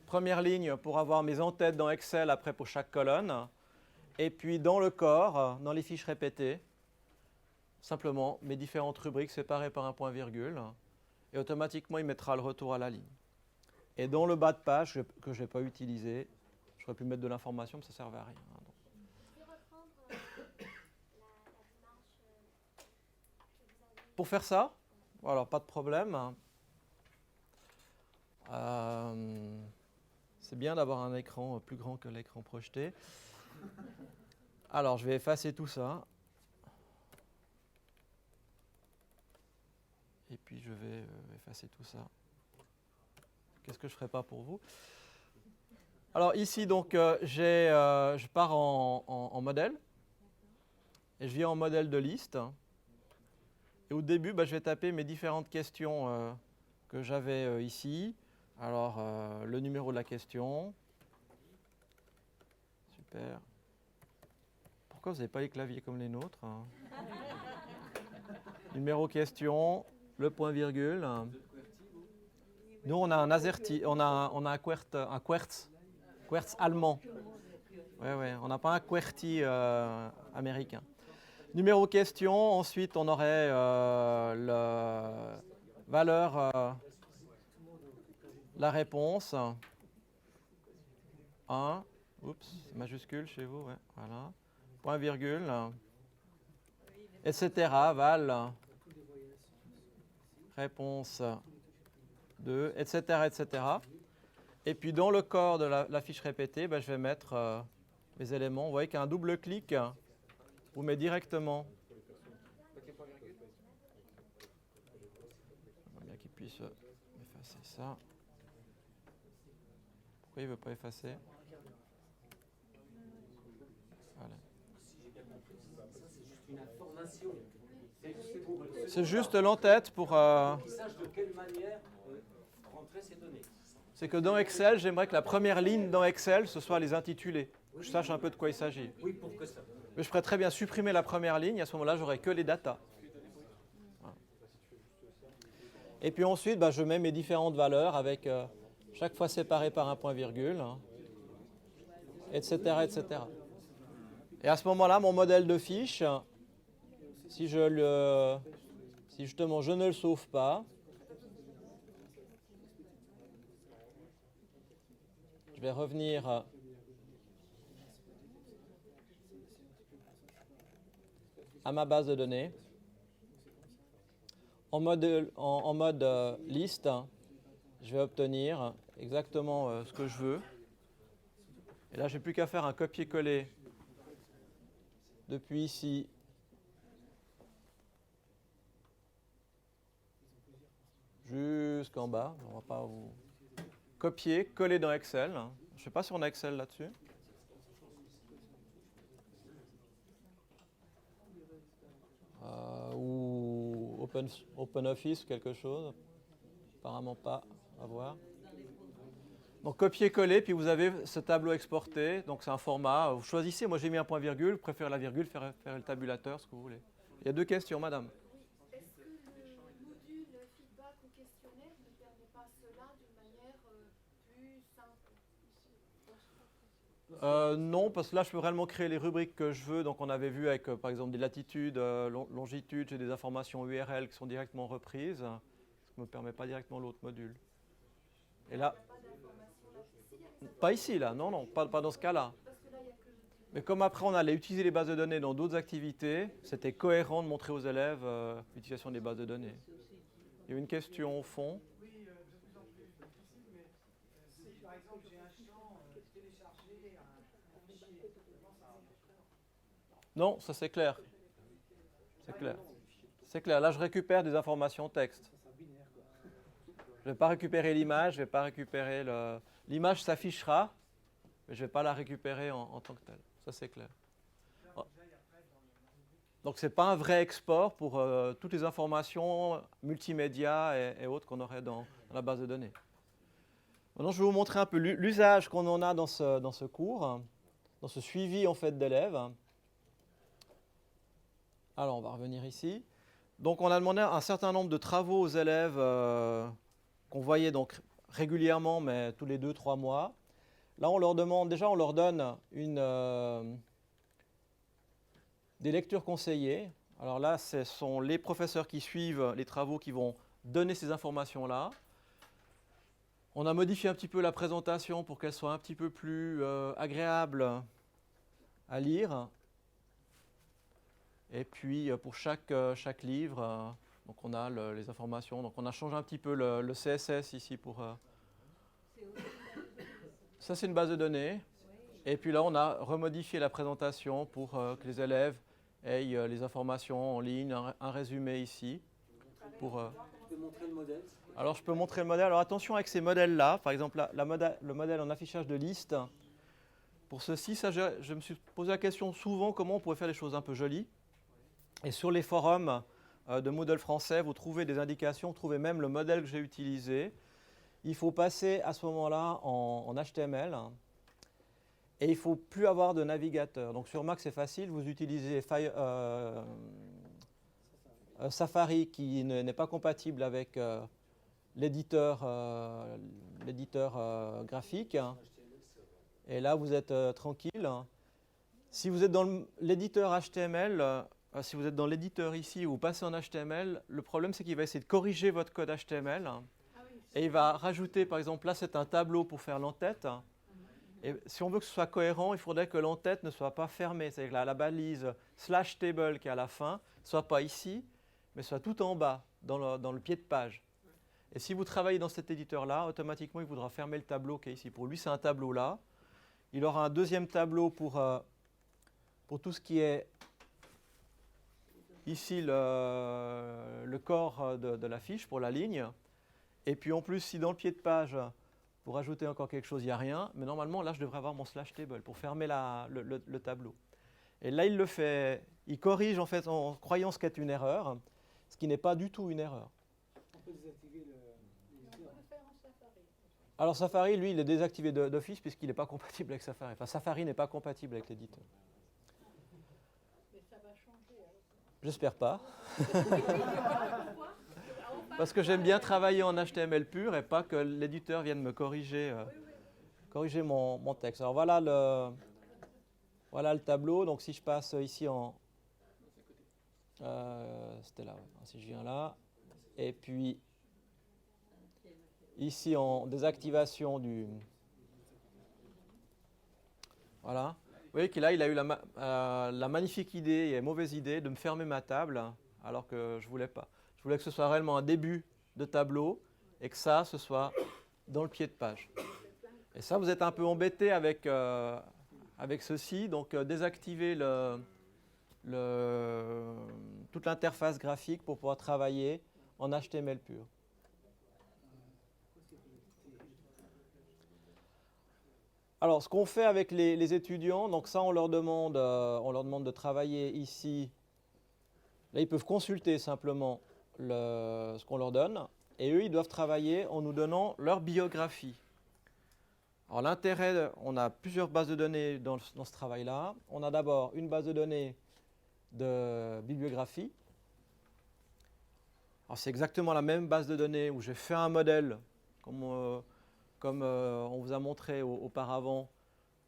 premières lignes pour avoir mes entêtes dans Excel après pour chaque colonne. Et puis dans le corps, dans les fiches répétées, simplement mes différentes rubriques séparées par un point-virgule. Et automatiquement, il mettra le retour à la ligne. Et dans le bas de page, que je n'ai pas utilisé, j'aurais pu mettre de l'information, mais ça ne servait à rien. Je vais reprendre la démarche pour faire ça, alors pas de problème. C'est bien d'avoir un écran plus grand que l'écran projeté. Alors, je vais effacer tout ça. Et puis, je vais effacer tout ça. Qu'est-ce que je ne ferai pas pour vous? Alors, ici, donc, je pars en modèle. Et je viens en modèle de liste. Et au début, je vais taper mes différentes questions que j'avais ici. Alors, le numéro de la question. Super. Pourquoi vous n'avez pas les claviers comme les nôtres, hein? Numéro question, le point-virgule. Nous, on a un AZERTY, on a un QWERTZ allemand. Ouais, on n'a pas un QWERTY américain. Numéro question, ensuite on aurait la valeur, la réponse. 1, oups, majuscule chez vous, ouais, voilà. Point virgule, etc. Val, réponse 2, etc., etc. Et puis dans le corps de la fiche répétée, je vais mettre les éléments. Vous voyez qu'un double clic vous met directement. J'aimerais bien qu'il puisse effacer ça. Pourquoi il ne veut pas effacer? Voilà. Une information. C'est juste l'entête pour... Qu'ils sachent de quelle manière rentrer ces données. C'est que dans Excel, j'aimerais que la première ligne dans Excel, ce soit les intitulés. Que je sache un peu de quoi il s'agit. Oui, pour que ça. Mais je pourrais très bien supprimer la première ligne. À ce moment-là, j'aurais que les datas. Voilà. Et puis ensuite, je mets mes différentes valeurs avec chaque fois séparées par un point-virgule, etc., etc. Et à ce moment-là, mon modèle de fiche, si justement je ne le sauve pas, je vais revenir à ma base de données. En mode liste, je vais obtenir exactement ce que je veux. Et là, je n'ai plus qu'à faire un copier-coller depuis ici jusqu'en bas. On ne va pas vous copier, coller dans Excel. Je ne sais pas si on a Excel là-dessus. Ou OpenOffice ou quelque chose. Apparemment pas, à voir. Donc copier-coller, puis vous avez ce tableau exporté. Donc c'est un format, vous choisissez. Moi j'ai mis un point-virgule, vous préférez la virgule, faire le tabulateur, ce que vous voulez. Il y a deux questions, madame. Est-ce que le module feedback ou questionnaire ne permet pas cela d'une manière plus simple? Non, parce que là je peux réellement créer les rubriques que je veux. Donc on avait vu avec par exemple des latitudes, longitudes, j'ai des informations URL qui sont directement reprises. Ce qui ne me permet pas directement l'autre module. Et là, pas ici, là, non, pas dans ce cas-là. Mais comme après on allait utiliser les bases de données dans d'autres activités, c'était cohérent de montrer aux élèves l'utilisation des bases de données. Il y a une question au fond. Oui, de plus en plus difficile, mais si par exemple j'ai un champ téléchargé, un fichier, comment ça marche? Non, ça c'est clair. C'est clair. C'est clair. Là, je récupère des informations texte. Je ne vais pas récupérer l'image, je ne vais pas récupérer l'image s'affichera, mais je ne vais pas la récupérer en tant que telle. Ça, c'est clair. Donc, ce n'est pas un vrai export pour toutes les informations multimédia et autres qu'on aurait dans la base de données. Maintenant, je vais vous montrer un peu l'usage qu'on en a dans ce cours, dans ce suivi en fait d'élèves. Alors, on va revenir ici. Donc, on a demandé un certain nombre de travaux aux élèves qu'on voyait donc régulièrement, mais tous les 2-3 mois. Là, on leur demande, déjà, on leur donne des lectures conseillées. Alors là, ce sont les professeurs qui suivent les travaux qui vont donner ces informations-là. On a modifié un petit peu la présentation pour qu'elle soit un petit peu plus agréable à lire. Et puis, pour chaque livre, Donc on a les informations. Donc on a changé un petit peu le CSS ici pour... Ça c'est une base de données. Et puis là on a remodifié la présentation pour que les élèves aient les informations en ligne, un résumé ici. Tu peux montrer le modèle? Alors je peux montrer le modèle. Alors attention avec ces modèles-là. Par exemple le modèle en affichage de liste. Pour ceci, ça, je me suis posé la question souvent comment on pourrait faire des choses un peu jolies. Et sur les forums de Moodle français, vous trouvez des indications, vous trouvez même le modèle que j'ai utilisé. Il faut passer à ce moment-là en HTML et il ne faut plus avoir de navigateur. Donc sur Mac, c'est facile, vous utilisez Safari qui n'est pas compatible avec l'éditeur graphique. Et là, vous êtes tranquille. Si vous êtes dans l'éditeur HTML, si vous êtes dans l'éditeur ici ou vous passez en HTML, le problème c'est qu'il va essayer de corriger votre code HTML et il va rajouter, par exemple, là c'est un tableau pour faire l'entête. Et si on veut que ce soit cohérent, il faudrait que l'entête ne soit pas fermée. C'est-à-dire que la balise /table qui est à la fin ne soit pas ici, mais soit tout en bas, dans le pied de page. Et si vous travaillez dans cet éditeur-là, automatiquement il voudra fermer le tableau qui est ici. Pour lui, c'est un tableau là. Il aura un deuxième tableau pour tout ce qui est ici le corps de la fiche, pour la ligne. Et puis en plus, si dans le pied de page, pour ajouter encore quelque chose, il n'y a rien, mais normalement, là, je devrais avoir mon /table pour fermer le tableau. Et là, il le fait, il corrige en fait en croyant ce qu'est une erreur, ce qui n'est pas du tout une erreur. On peut désactiver l'éditeur. Alors Safari, lui, il est désactivé d'office puisqu'il n'est pas compatible avec Safari. Enfin, Safari n'est pas compatible avec l'éditeur. Mais ça va changer. J'espère pas. Parce que j'aime bien travailler en HTML pur et pas que l'éditeur vienne me corriger, corriger mon texte. Alors voilà le tableau. Donc si je passe ici en... c'était là, ouais. Si je viens là. Et puis ici en désactivation du... Voilà. Vous voyez que là, il a eu la magnifique idée et mauvaise idée de me fermer ma table alors que je ne voulais pas. Je voulais que ce soit réellement un début de tableau et que ça, ce soit dans le pied de page. Et ça, vous êtes un peu embêté avec ceci. Donc, désactiver toute l'interface graphique pour pouvoir travailler en HTML pur. Alors, ce qu'on fait avec les étudiants, donc ça, on leur demande de travailler ici. Là, ils peuvent consulter simplement ce qu'on leur donne. Et eux, ils doivent travailler en nous donnant leur biographie. Alors, l'intérêt, on a plusieurs bases de données dans ce travail-là. On a d'abord une base de données de bibliographie. Alors, c'est exactement la même base de données où j'ai fait un modèle, comme on vous a montré auparavant,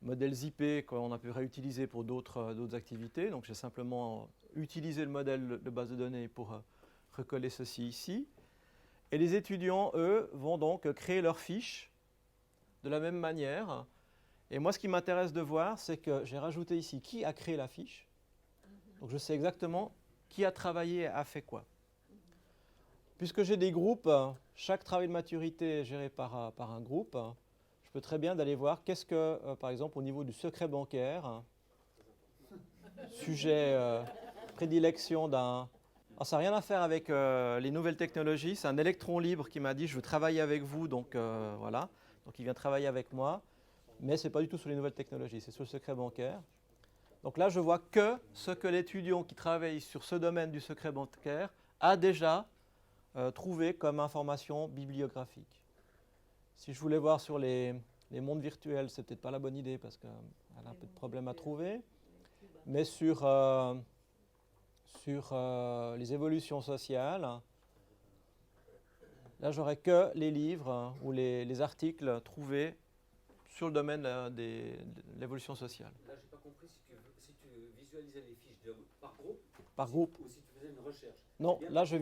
modèles IP qu'on a pu réutiliser pour d'autres activités. Donc j'ai simplement utilisé le modèle de base de données pour recoller ceci ici. Et les étudiants, eux, vont donc créer leurs fiches de la même manière. Et moi, ce qui m'intéresse de voir, c'est que j'ai rajouté ici qui a créé la fiche. Donc je sais exactement qui a travaillé et a fait quoi. Puisque j'ai des groupes, chaque travail de maturité est géré par un groupe, je peux très bien d'aller voir qu'est-ce que, par exemple, au niveau du secret bancaire, sujet prédilection d'un... Alors, ça n'a rien à faire avec les nouvelles technologies, c'est un électron libre qui m'a dit « je veux travailler avec vous », donc voilà. Donc il vient travailler avec moi, mais ce n'est pas du tout sur les nouvelles technologies, c'est sur le secret bancaire. Donc là, je vois que ce que l'étudiant qui travaille sur ce domaine du secret bancaire a déjà trouvé comme information bibliographique. Si je voulais voir sur les mondes virtuels, c'est peut-être pas la bonne idée parce qu'elle a un peu de problème à trouver. Mais sur les évolutions sociales, là j'aurais que les livres ou les articles trouvés sur le domaine de l'évolution sociale. Là, je n'ai pas compris si tu visualisais les fiches par groupe. Par groupe. Ou si tu faisais une recherche. Non, là je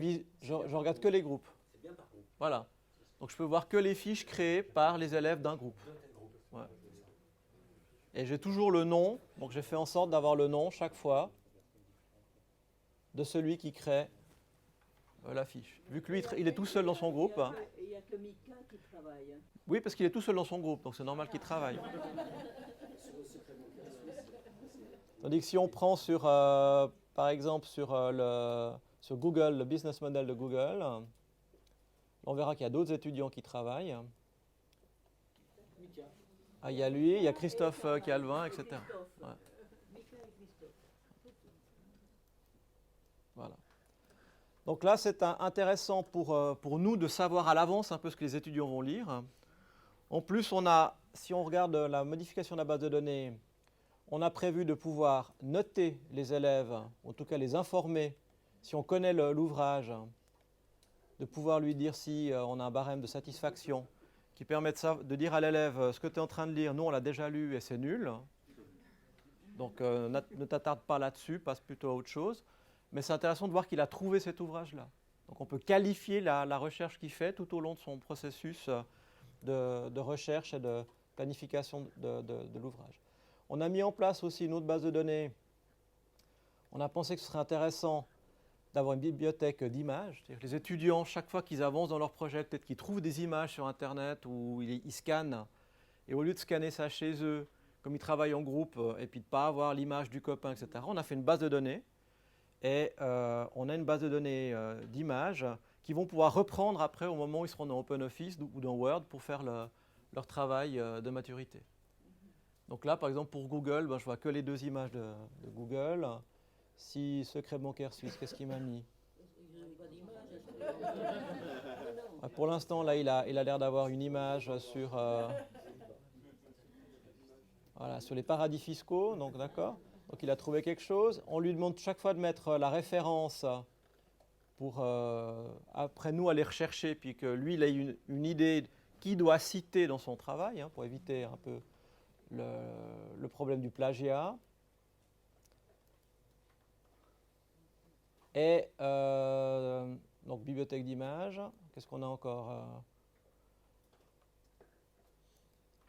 regarde que les groupes. C'est bien par groupe. Voilà. Donc je peux voir que les fiches créées par les élèves d'un groupe. Ouais. Et j'ai toujours le nom, donc j'ai fait en sorte d'avoir le nom chaque fois de celui qui crée la fiche. Vu que lui, il est tout seul dans son groupe. Hein. Il n'y a que Mika qui travaille. Hein. Oui, parce qu'il est tout seul dans son groupe, donc c'est normal qu'il travaille. Tandis que si on prend sur, par exemple, sur Google, le business model de Google, on verra qu'il y a d'autres étudiants qui travaillent. Mika. Ah, il y a lui, il y a Christophe Calvin, etc. Ouais. Mika et Christophe. Voilà. Donc là, c'est intéressant pour nous de savoir à l'avance un peu ce que les étudiants vont lire. En plus, si on regarde la modification de la base de données, on a prévu de pouvoir noter les élèves, en tout cas les informer, si on connaît l'ouvrage, de pouvoir lui dire si on a un barème de satisfaction qui permet de dire à l'élève ce que tu es en train de lire, nous on l'a déjà lu et c'est nul. Donc ne t'attarde pas là-dessus, passe plutôt à autre chose. Mais c'est intéressant de voir qu'il a trouvé cet ouvrage-là. Donc on peut qualifier la recherche qu'il fait tout au long de son processus de recherche et de planification de l'ouvrage. On a mis en place aussi une autre base de données. On a pensé que ce serait intéressant d'avoir une bibliothèque d'images. Les étudiants, chaque fois qu'ils avancent dans leur projet, peut-être qu'ils trouvent des images sur Internet ou ils scannent. Et au lieu de scanner ça chez eux, comme ils travaillent en groupe, et puis de ne pas avoir l'image du copain, etc., on a fait une base de données. Et on a une base de données d'images qu'ils vont pouvoir reprendre après au moment où ils seront dans OpenOffice ou dans Word pour faire leur travail de maturité. Donc là, par exemple, pour Google, je vois que les deux images de Google. Si secret bancaire suisse, qu'est-ce qu'il m'a mis? Pour l'instant, là, il a l'air d'avoir une image sur, voilà, sur les paradis fiscaux, donc d'accord. Donc il a trouvé quelque chose. On lui demande chaque fois de mettre la référence pour après nous aller rechercher, puis que lui, il ait une idée qu'il doit citer dans son travail, pour éviter un peu le problème du plagiat. Et donc bibliothèque d'images, qu'est-ce qu'on a encore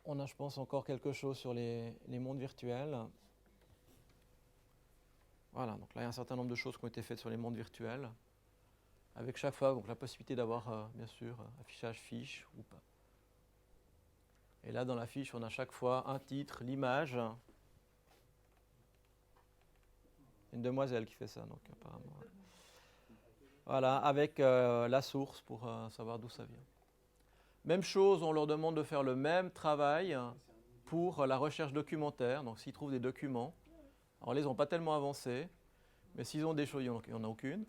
On a, je pense, encore quelque chose sur les mondes virtuels. Voilà, donc là il y a un certain nombre de choses qui ont été faites sur les mondes virtuels, avec chaque fois donc, la possibilité d'avoir bien sûr affichage fiche ou pas. Et là dans la fiche on a chaque fois un titre, l'image. Une demoiselle qui fait ça, donc apparemment. Voilà, avec la source pour savoir d'où ça vient. Même chose, on leur demande de faire le même travail pour la recherche documentaire. Donc s'ils trouvent des documents, alors là ils n'ont pas tellement avancé, mais s'ils ont des choses, il n'y en a aucune.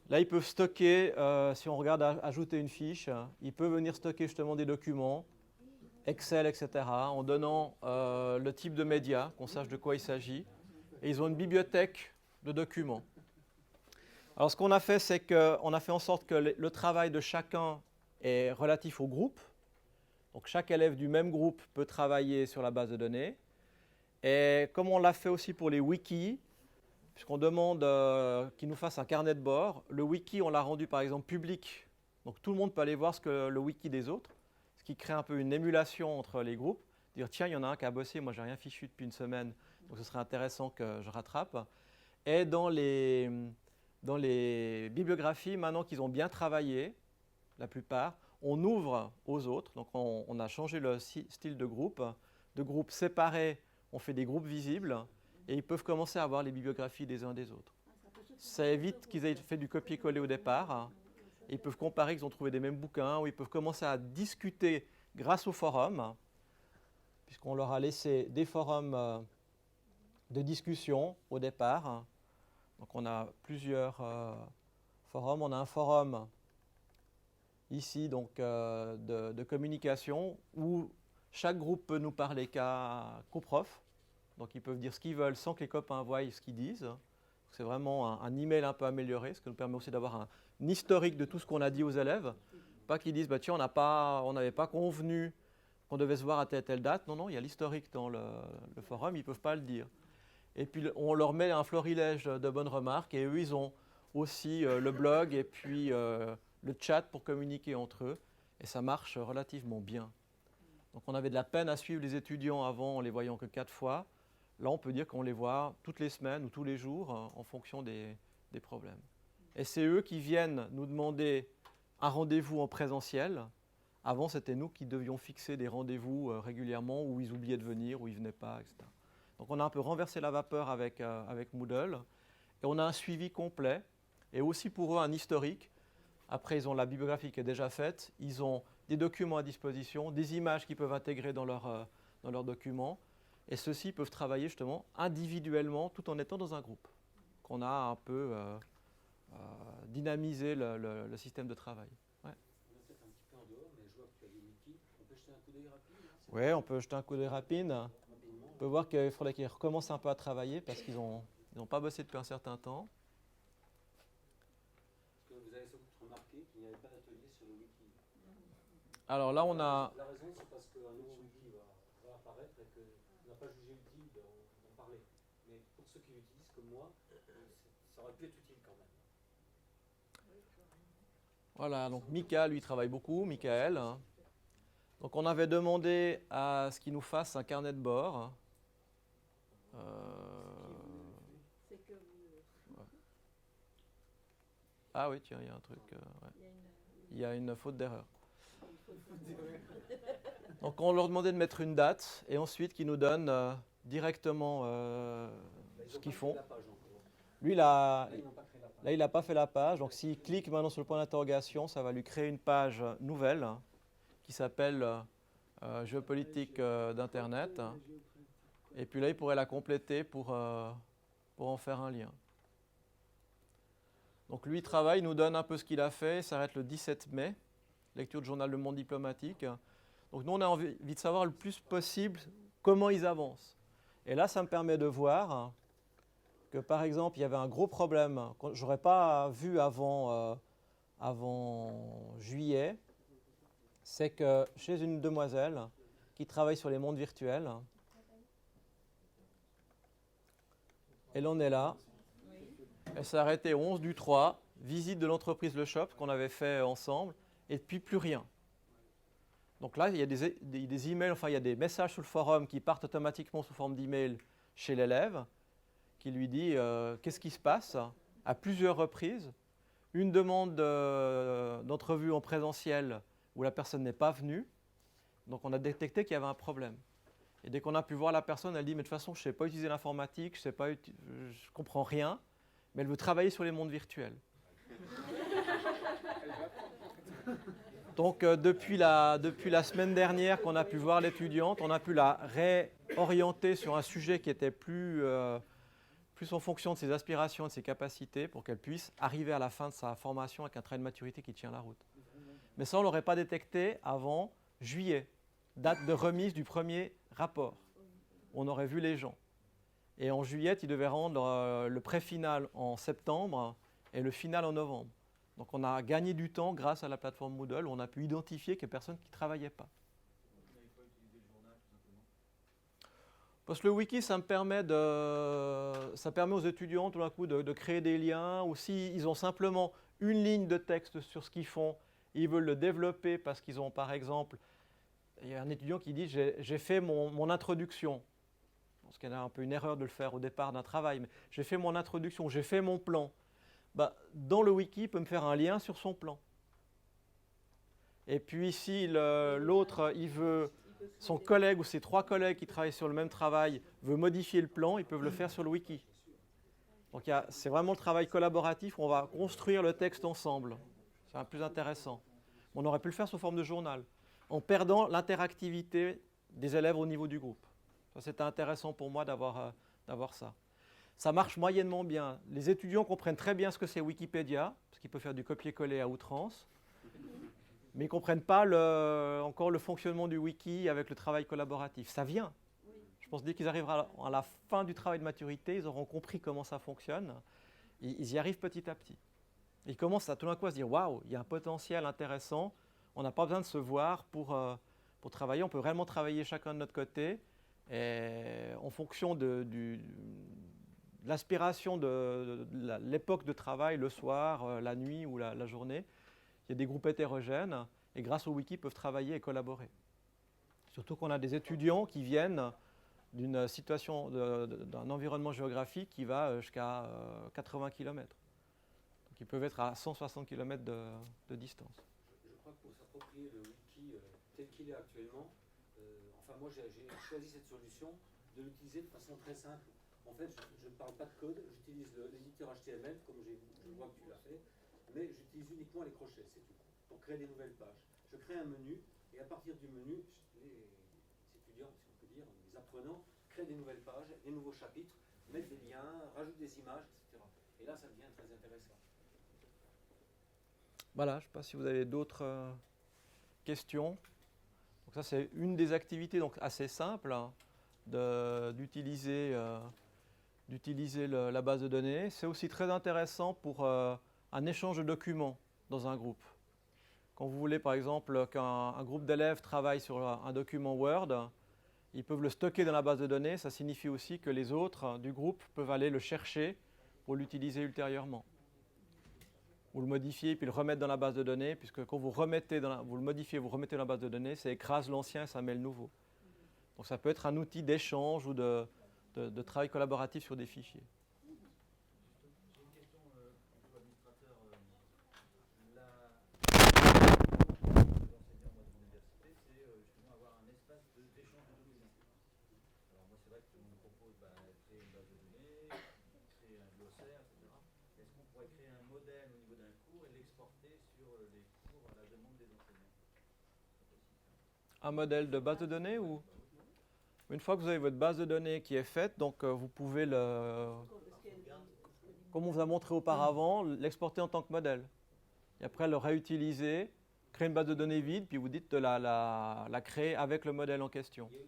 Là ils peuvent stocker, si on regarde ajouter une fiche, ils peuvent venir stocker justement des documents, Excel, etc., en donnant le type de média, qu'on sache de quoi il s'agit. Et ils ont une bibliothèque de documents. Alors ce qu'on a fait, c'est qu'on a fait en sorte que le travail de chacun est relatif au groupe. Donc chaque élève du même groupe peut travailler sur la base de données. Et comme on l'a fait aussi pour les wikis, puisqu'on demande qu'ils nous fassent un carnet de bord, le wiki, on l'a rendu par exemple public. Donc tout le monde peut aller voir le wiki des autres, ce qui crée un peu une émulation entre les groupes. Dire tiens, il y en a un qui a bossé, moi j'ai rien fichu depuis une semaine, donc ce serait intéressant que je rattrape. Et dans les bibliographies, maintenant qu'ils ont bien travaillé, la plupart, on ouvre aux autres. Donc on a changé le style de groupe séparés, on fait des groupes visibles, et ils peuvent commencer à voir les bibliographies des uns des autres. Ça évite qu'ils aient fait du copier-coller au départ. Ils peuvent comparer qu'ils ont trouvé des mêmes bouquins, ou ils peuvent commencer à discuter grâce au forum, puisqu'on leur a laissé des forums de discussion au départ. Donc on a plusieurs forums. On a un forum ici donc, de communication où chaque groupe peut nous parler qu'au prof. Donc ils peuvent dire ce qu'ils veulent sans que les copains voient ce qu'ils disent. C'est vraiment un email un peu amélioré, ce qui nous permet aussi d'avoir un historique de tout ce qu'on a dit aux élèves. Pas qu'ils disent, tiens, on n'avait pas convenu qu'on devait se voir à telle date. Non, il y a l'historique dans le forum, ils ne peuvent pas le dire. Et puis on leur met un florilège de bonnes remarques et eux, ils ont aussi le blog et puis le chat pour communiquer entre eux. Et ça marche relativement bien. Donc on avait de la peine à suivre les étudiants avant en les voyant que 4 fois. Là, on peut dire qu'on les voit toutes les semaines ou tous les jours en fonction des problèmes. Et c'est eux qui viennent nous demander un rendez-vous en présentiel. Avant, c'était nous qui devions fixer des rendez-vous régulièrement où ils oubliaient de venir, où ils ne venaient pas, etc. Donc on a un peu renversé la vapeur avec Moodle. Et on a un suivi complet et aussi pour eux un historique. Après, ils ont la bibliographie qui est déjà faite. Ils ont des documents à disposition, des images qu'ils peuvent intégrer dans leurs documents. Et ceux-ci peuvent travailler justement individuellement tout en étant dans un groupe. Qu'on a un peu dynamisé le système de travail. Ouais. On est peut-être un petit peu en dehors, mais je vois que tu as des wikis. On peut jeter un coup d'œil rapide là, Oui, on peut jeter un coup d'œil rapide. rapidement. On peut voir qu'il faudrait qu'ils recommencent un peu à travailler parce qu'ils n'ont pas bossé depuis un certain temps. Parce que vous avez sans doute remarqué qu'il n'y avait pas d'atelier sur le wiki. Alors là, on a... La raison, c'est parce qu'un nouveau wiki va apparaître et qu'on n'a pas jugé utile d'en parler. Mais pour ceux qui l'utilisent comme moi, ça aurait pu être utile quand même. Voilà, donc Mika, lui, travaille beaucoup, Michael. Donc on avait demandé à ce qu'il nous fasse un carnet de bord. C'est que vous. Ah oui, tiens, il y a un truc. Ouais. Il y a une faute d'erreur. Donc on leur demandait de mettre une date et ensuite qu'ils nous donnent directement ce qu'ils font. Lui, là, il n'a pas fait la page. Donc s'il clique maintenant sur le point d'interrogation, ça va lui créer une page nouvelle qui s'appelle Géopolitique d'Internet. Et puis là, il pourrait la compléter pour en faire un lien. Donc lui, il travaille, il nous donne un peu ce qu'il a fait. Il s'arrête le 17 mai, lecture du journal Le Monde diplomatique. Donc nous, on a envie de savoir le plus possible comment ils avancent. Et là, ça me permet de voir que, par exemple, il y avait un gros problème que je n'aurais pas vu avant juillet. C'est que chez une demoiselle qui travaille sur les mondes virtuels, elle en est là. Elle s'est arrêtée au 11/3, visite de l'entreprise Le Shop qu'on avait fait ensemble, et puis plus rien. Donc là, il y a des emails, enfin il y a des messages sur le forum qui partent automatiquement sous forme d'email chez l'élève, qui lui dit qu'est-ce qui se passe à plusieurs reprises. Une demande d'entrevue en présentiel où la personne n'est pas venue. Donc on a détecté qu'il y avait un problème. Et dès qu'on a pu voir la personne, elle dit mais de toute façon je ne sais pas utiliser l'informatique, je ne comprends rien, mais elle veut travailler sur les mondes virtuels. Donc depuis la semaine dernière qu'on a pu voir l'étudiante, on a pu la réorienter sur un sujet qui était plus en fonction de ses aspirations et de ses capacités pour qu'elle puisse arriver à la fin de sa formation avec un trait de maturité qui tient la route. Mais ça, on ne l'aurait pas détecté avant juillet, date de remise du premier rapport. On aurait vu les gens. Et en juillet, ils devaient rendre le pré-final en septembre et le final en novembre. Donc on a gagné du temps grâce à la plateforme Moodle où on a pu identifier qu'il y a personne qui ne travaillait pas. Parce que le wiki, ça permet aux étudiants tout d'un coup de créer des liens, ou s'ils ont simplement une ligne de texte sur ce qu'ils font, ils veulent le développer parce qu'ils ont, par exemple, il y a un étudiant qui dit « j'ai fait mon introduction ». Parce qu'il y a un peu une erreur de le faire au départ d'un travail, mais j'ai fait mon introduction, j'ai fait mon plan. Bah, dans le wiki, il peut me faire un lien sur son plan. Et puis si l'autre, son collègue ou ses 3 collègues qui travaillent sur le même travail veut modifier le plan, ils peuvent le faire sur le wiki. Donc c'est vraiment le travail collaboratif où on va construire le texte ensemble. C'est un peu plus intéressant. On aurait pu le faire sous forme de journal, en perdant l'interactivité des élèves au niveau du groupe. Ça, c'était intéressant pour moi d'avoir ça. Ça marche moyennement bien. Les étudiants comprennent très bien ce que c'est Wikipédia, parce qu'ils peuvent faire du copier-coller à outrance, mais ils ne comprennent pas encore le fonctionnement du wiki avec le travail collaboratif. Ça vient. Je pense que dès qu'ils arriveront à la fin du travail de maturité, ils auront compris comment ça fonctionne. Ils y arrivent petit à petit. Ils commencent à tout d'un coup à se dire « Waouh, il y a un potentiel intéressant, on n'a pas besoin de se voir pour travailler, on peut vraiment travailler chacun de notre côté. » Et en fonction de l'aspiration de l'époque de travail, le soir, la nuit ou la journée, il y a des groupes hétérogènes et grâce au wiki, ils peuvent travailler et collaborer. Surtout qu'on a des étudiants qui viennent d'une situation, d'un environnement géographique qui va jusqu'à 80 km. qui peuvent être à 160 km de distance. Je crois que pour s'approprier le wiki tel qu'il est actuellement, enfin moi j'ai choisi cette solution de l'utiliser de façon très simple. En fait, je ne parle pas de code, j'utilise l'éditeur HTML, comme je vois que tu l'as fait, mais j'utilise uniquement les crochets, c'est tout, pour créer des nouvelles pages. Je crée un menu, et à partir du menu, les étudiants, si on peut dire, les apprenants, créent des nouvelles pages, des nouveaux chapitres, mettent des liens, rajoutent des images, etc. Et là, ça devient très intéressant. Voilà, je ne sais pas si vous avez d'autres questions. Donc ça, c'est une des activités donc, assez simples hein, d'utiliser la base de données. C'est aussi très intéressant pour un échange de documents dans un groupe. Quand vous voulez, par exemple, qu'un groupe d'élèves travaille sur un document Word, ils peuvent le stocker dans la base de données. Ça signifie aussi que les autres du groupe peuvent aller le chercher pour l'utiliser ultérieurement. Vous le modifiez puis le remettre dans la base de données, puisque quand vous le modifiez, vous remettez dans la base de données, ça écrase l'ancien et ça met le nouveau. Donc ça peut être un outil d'échange ou de travail collaboratif sur des fichiers. J'ai une question pour l'administrateur. L'enseignant dans l'université, c'est justement avoir un espace d'échange de documents. Alors moi, c'est vrai que tout le monde propose créer une base de données, créer un glossaire, etc. Est-ce qu'on pourrait créer un modèle au niveau d'un cours et l'exporter sur les cours à la demande des enseignants? Un modèle de base de données ou une fois que vous avez votre base de données qui est faite, donc vous pouvez comme on vous a montré auparavant, l'exporter en tant que modèle. Et après le réutiliser, créer une base de données vide, puis vous dites de la créer avec le modèle en question. Il y a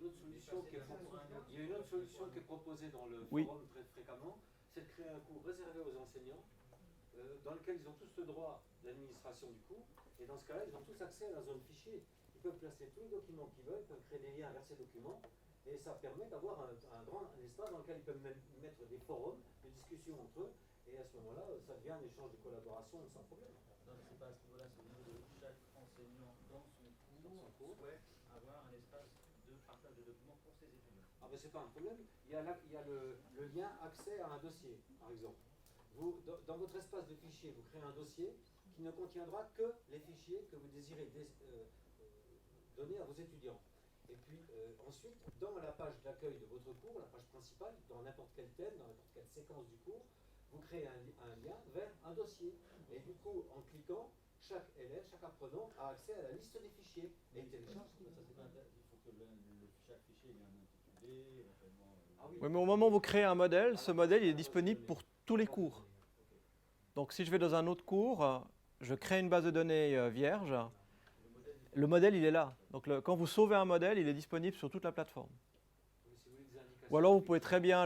une autre solution qui est proposée dans le Oui. forum très fréquemment, c'est de créer un cours réservé aux enseignants, dans lequel ils ont tous le droit d'administration du cours, et dans ce cas-là, ils ont tous accès à la zone fichier. Ils peuvent placer tous les documents qu'ils veulent, ils peuvent créer des liens vers ces documents, et ça permet d'avoir un espace dans lequel ils peuvent mettre des forums de discussion entre eux, et à ce moment-là, ça devient un échange de collaboration sans problème. Non, mais c'est pas à ce niveau-là, c'est au niveau de chaque enseignant dans son cours souhaite avoir un espace de partage de documents pour ses étudiants. Ah ben c'est pas un problème, il y a le lien accès à un dossier, par exemple. Vous, dans votre espace de fichiers, vous créez un dossier qui ne contiendra que les fichiers que vous désirez donner à vos étudiants. Et puis ensuite, dans la page d'accueil de votre cours, la page principale, dans n'importe quel thème, dans n'importe quelle séquence du cours, vous créez un lien vers un dossier. Et du coup, en cliquant, chaque élève, chaque apprenant a accès à la liste des fichiers. Et il télécharge. Il faut que chaque fichier ait un intitulé, éventuellement. Ah oui. Oui, mais au moment où vous créez un modèle, ce modèle il est disponible pour tous les cours. Donc si je vais dans un autre cours, je crée une base de données vierge, le modèle il est là. Donc quand vous sauvez un modèle, il est disponible sur toute la plateforme. Ou alors vous pouvez très bien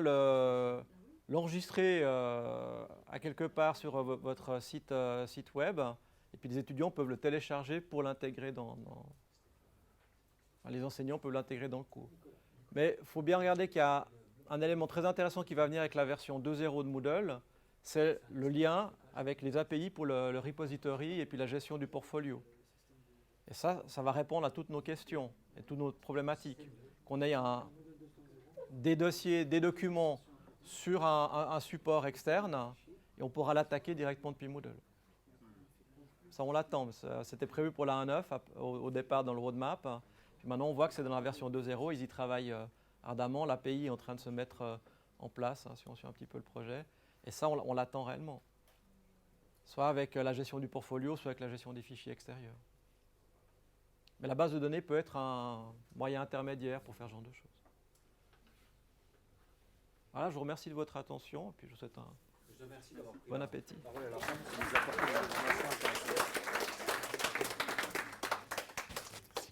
l'enregistrer à quelque part sur votre site web, et puis les étudiants peuvent le télécharger pour l'intégrer les enseignants peuvent l'intégrer dans le cours. Mais il faut bien regarder qu'il y a un élément très intéressant qui va venir avec la version 2.0 de Moodle, c'est le lien avec les API pour le repository et puis la gestion du portfolio. Et ça va répondre à toutes nos questions et toutes nos problématiques. Qu'on ait des dossiers, des documents sur un support externe et on pourra l'attaquer directement depuis Moodle. Ça, on l'attend. C'était prévu pour la 1.9 au départ dans le roadmap. Puis maintenant, on voit que c'est dans la version 2.0. Ils y travaillent ardemment. L'API est en train de se mettre en place, si on suit un petit peu le projet. Et ça, on l'attend réellement. Soit avec la gestion du portfolio, soit avec la gestion des fichiers extérieurs. Mais la base de données peut être un moyen intermédiaire pour faire ce genre de choses. Voilà, je vous remercie de votre attention et puis je vous souhaite un bon appétit. La parole à la fin, pour nous apporter des informations intéressantes.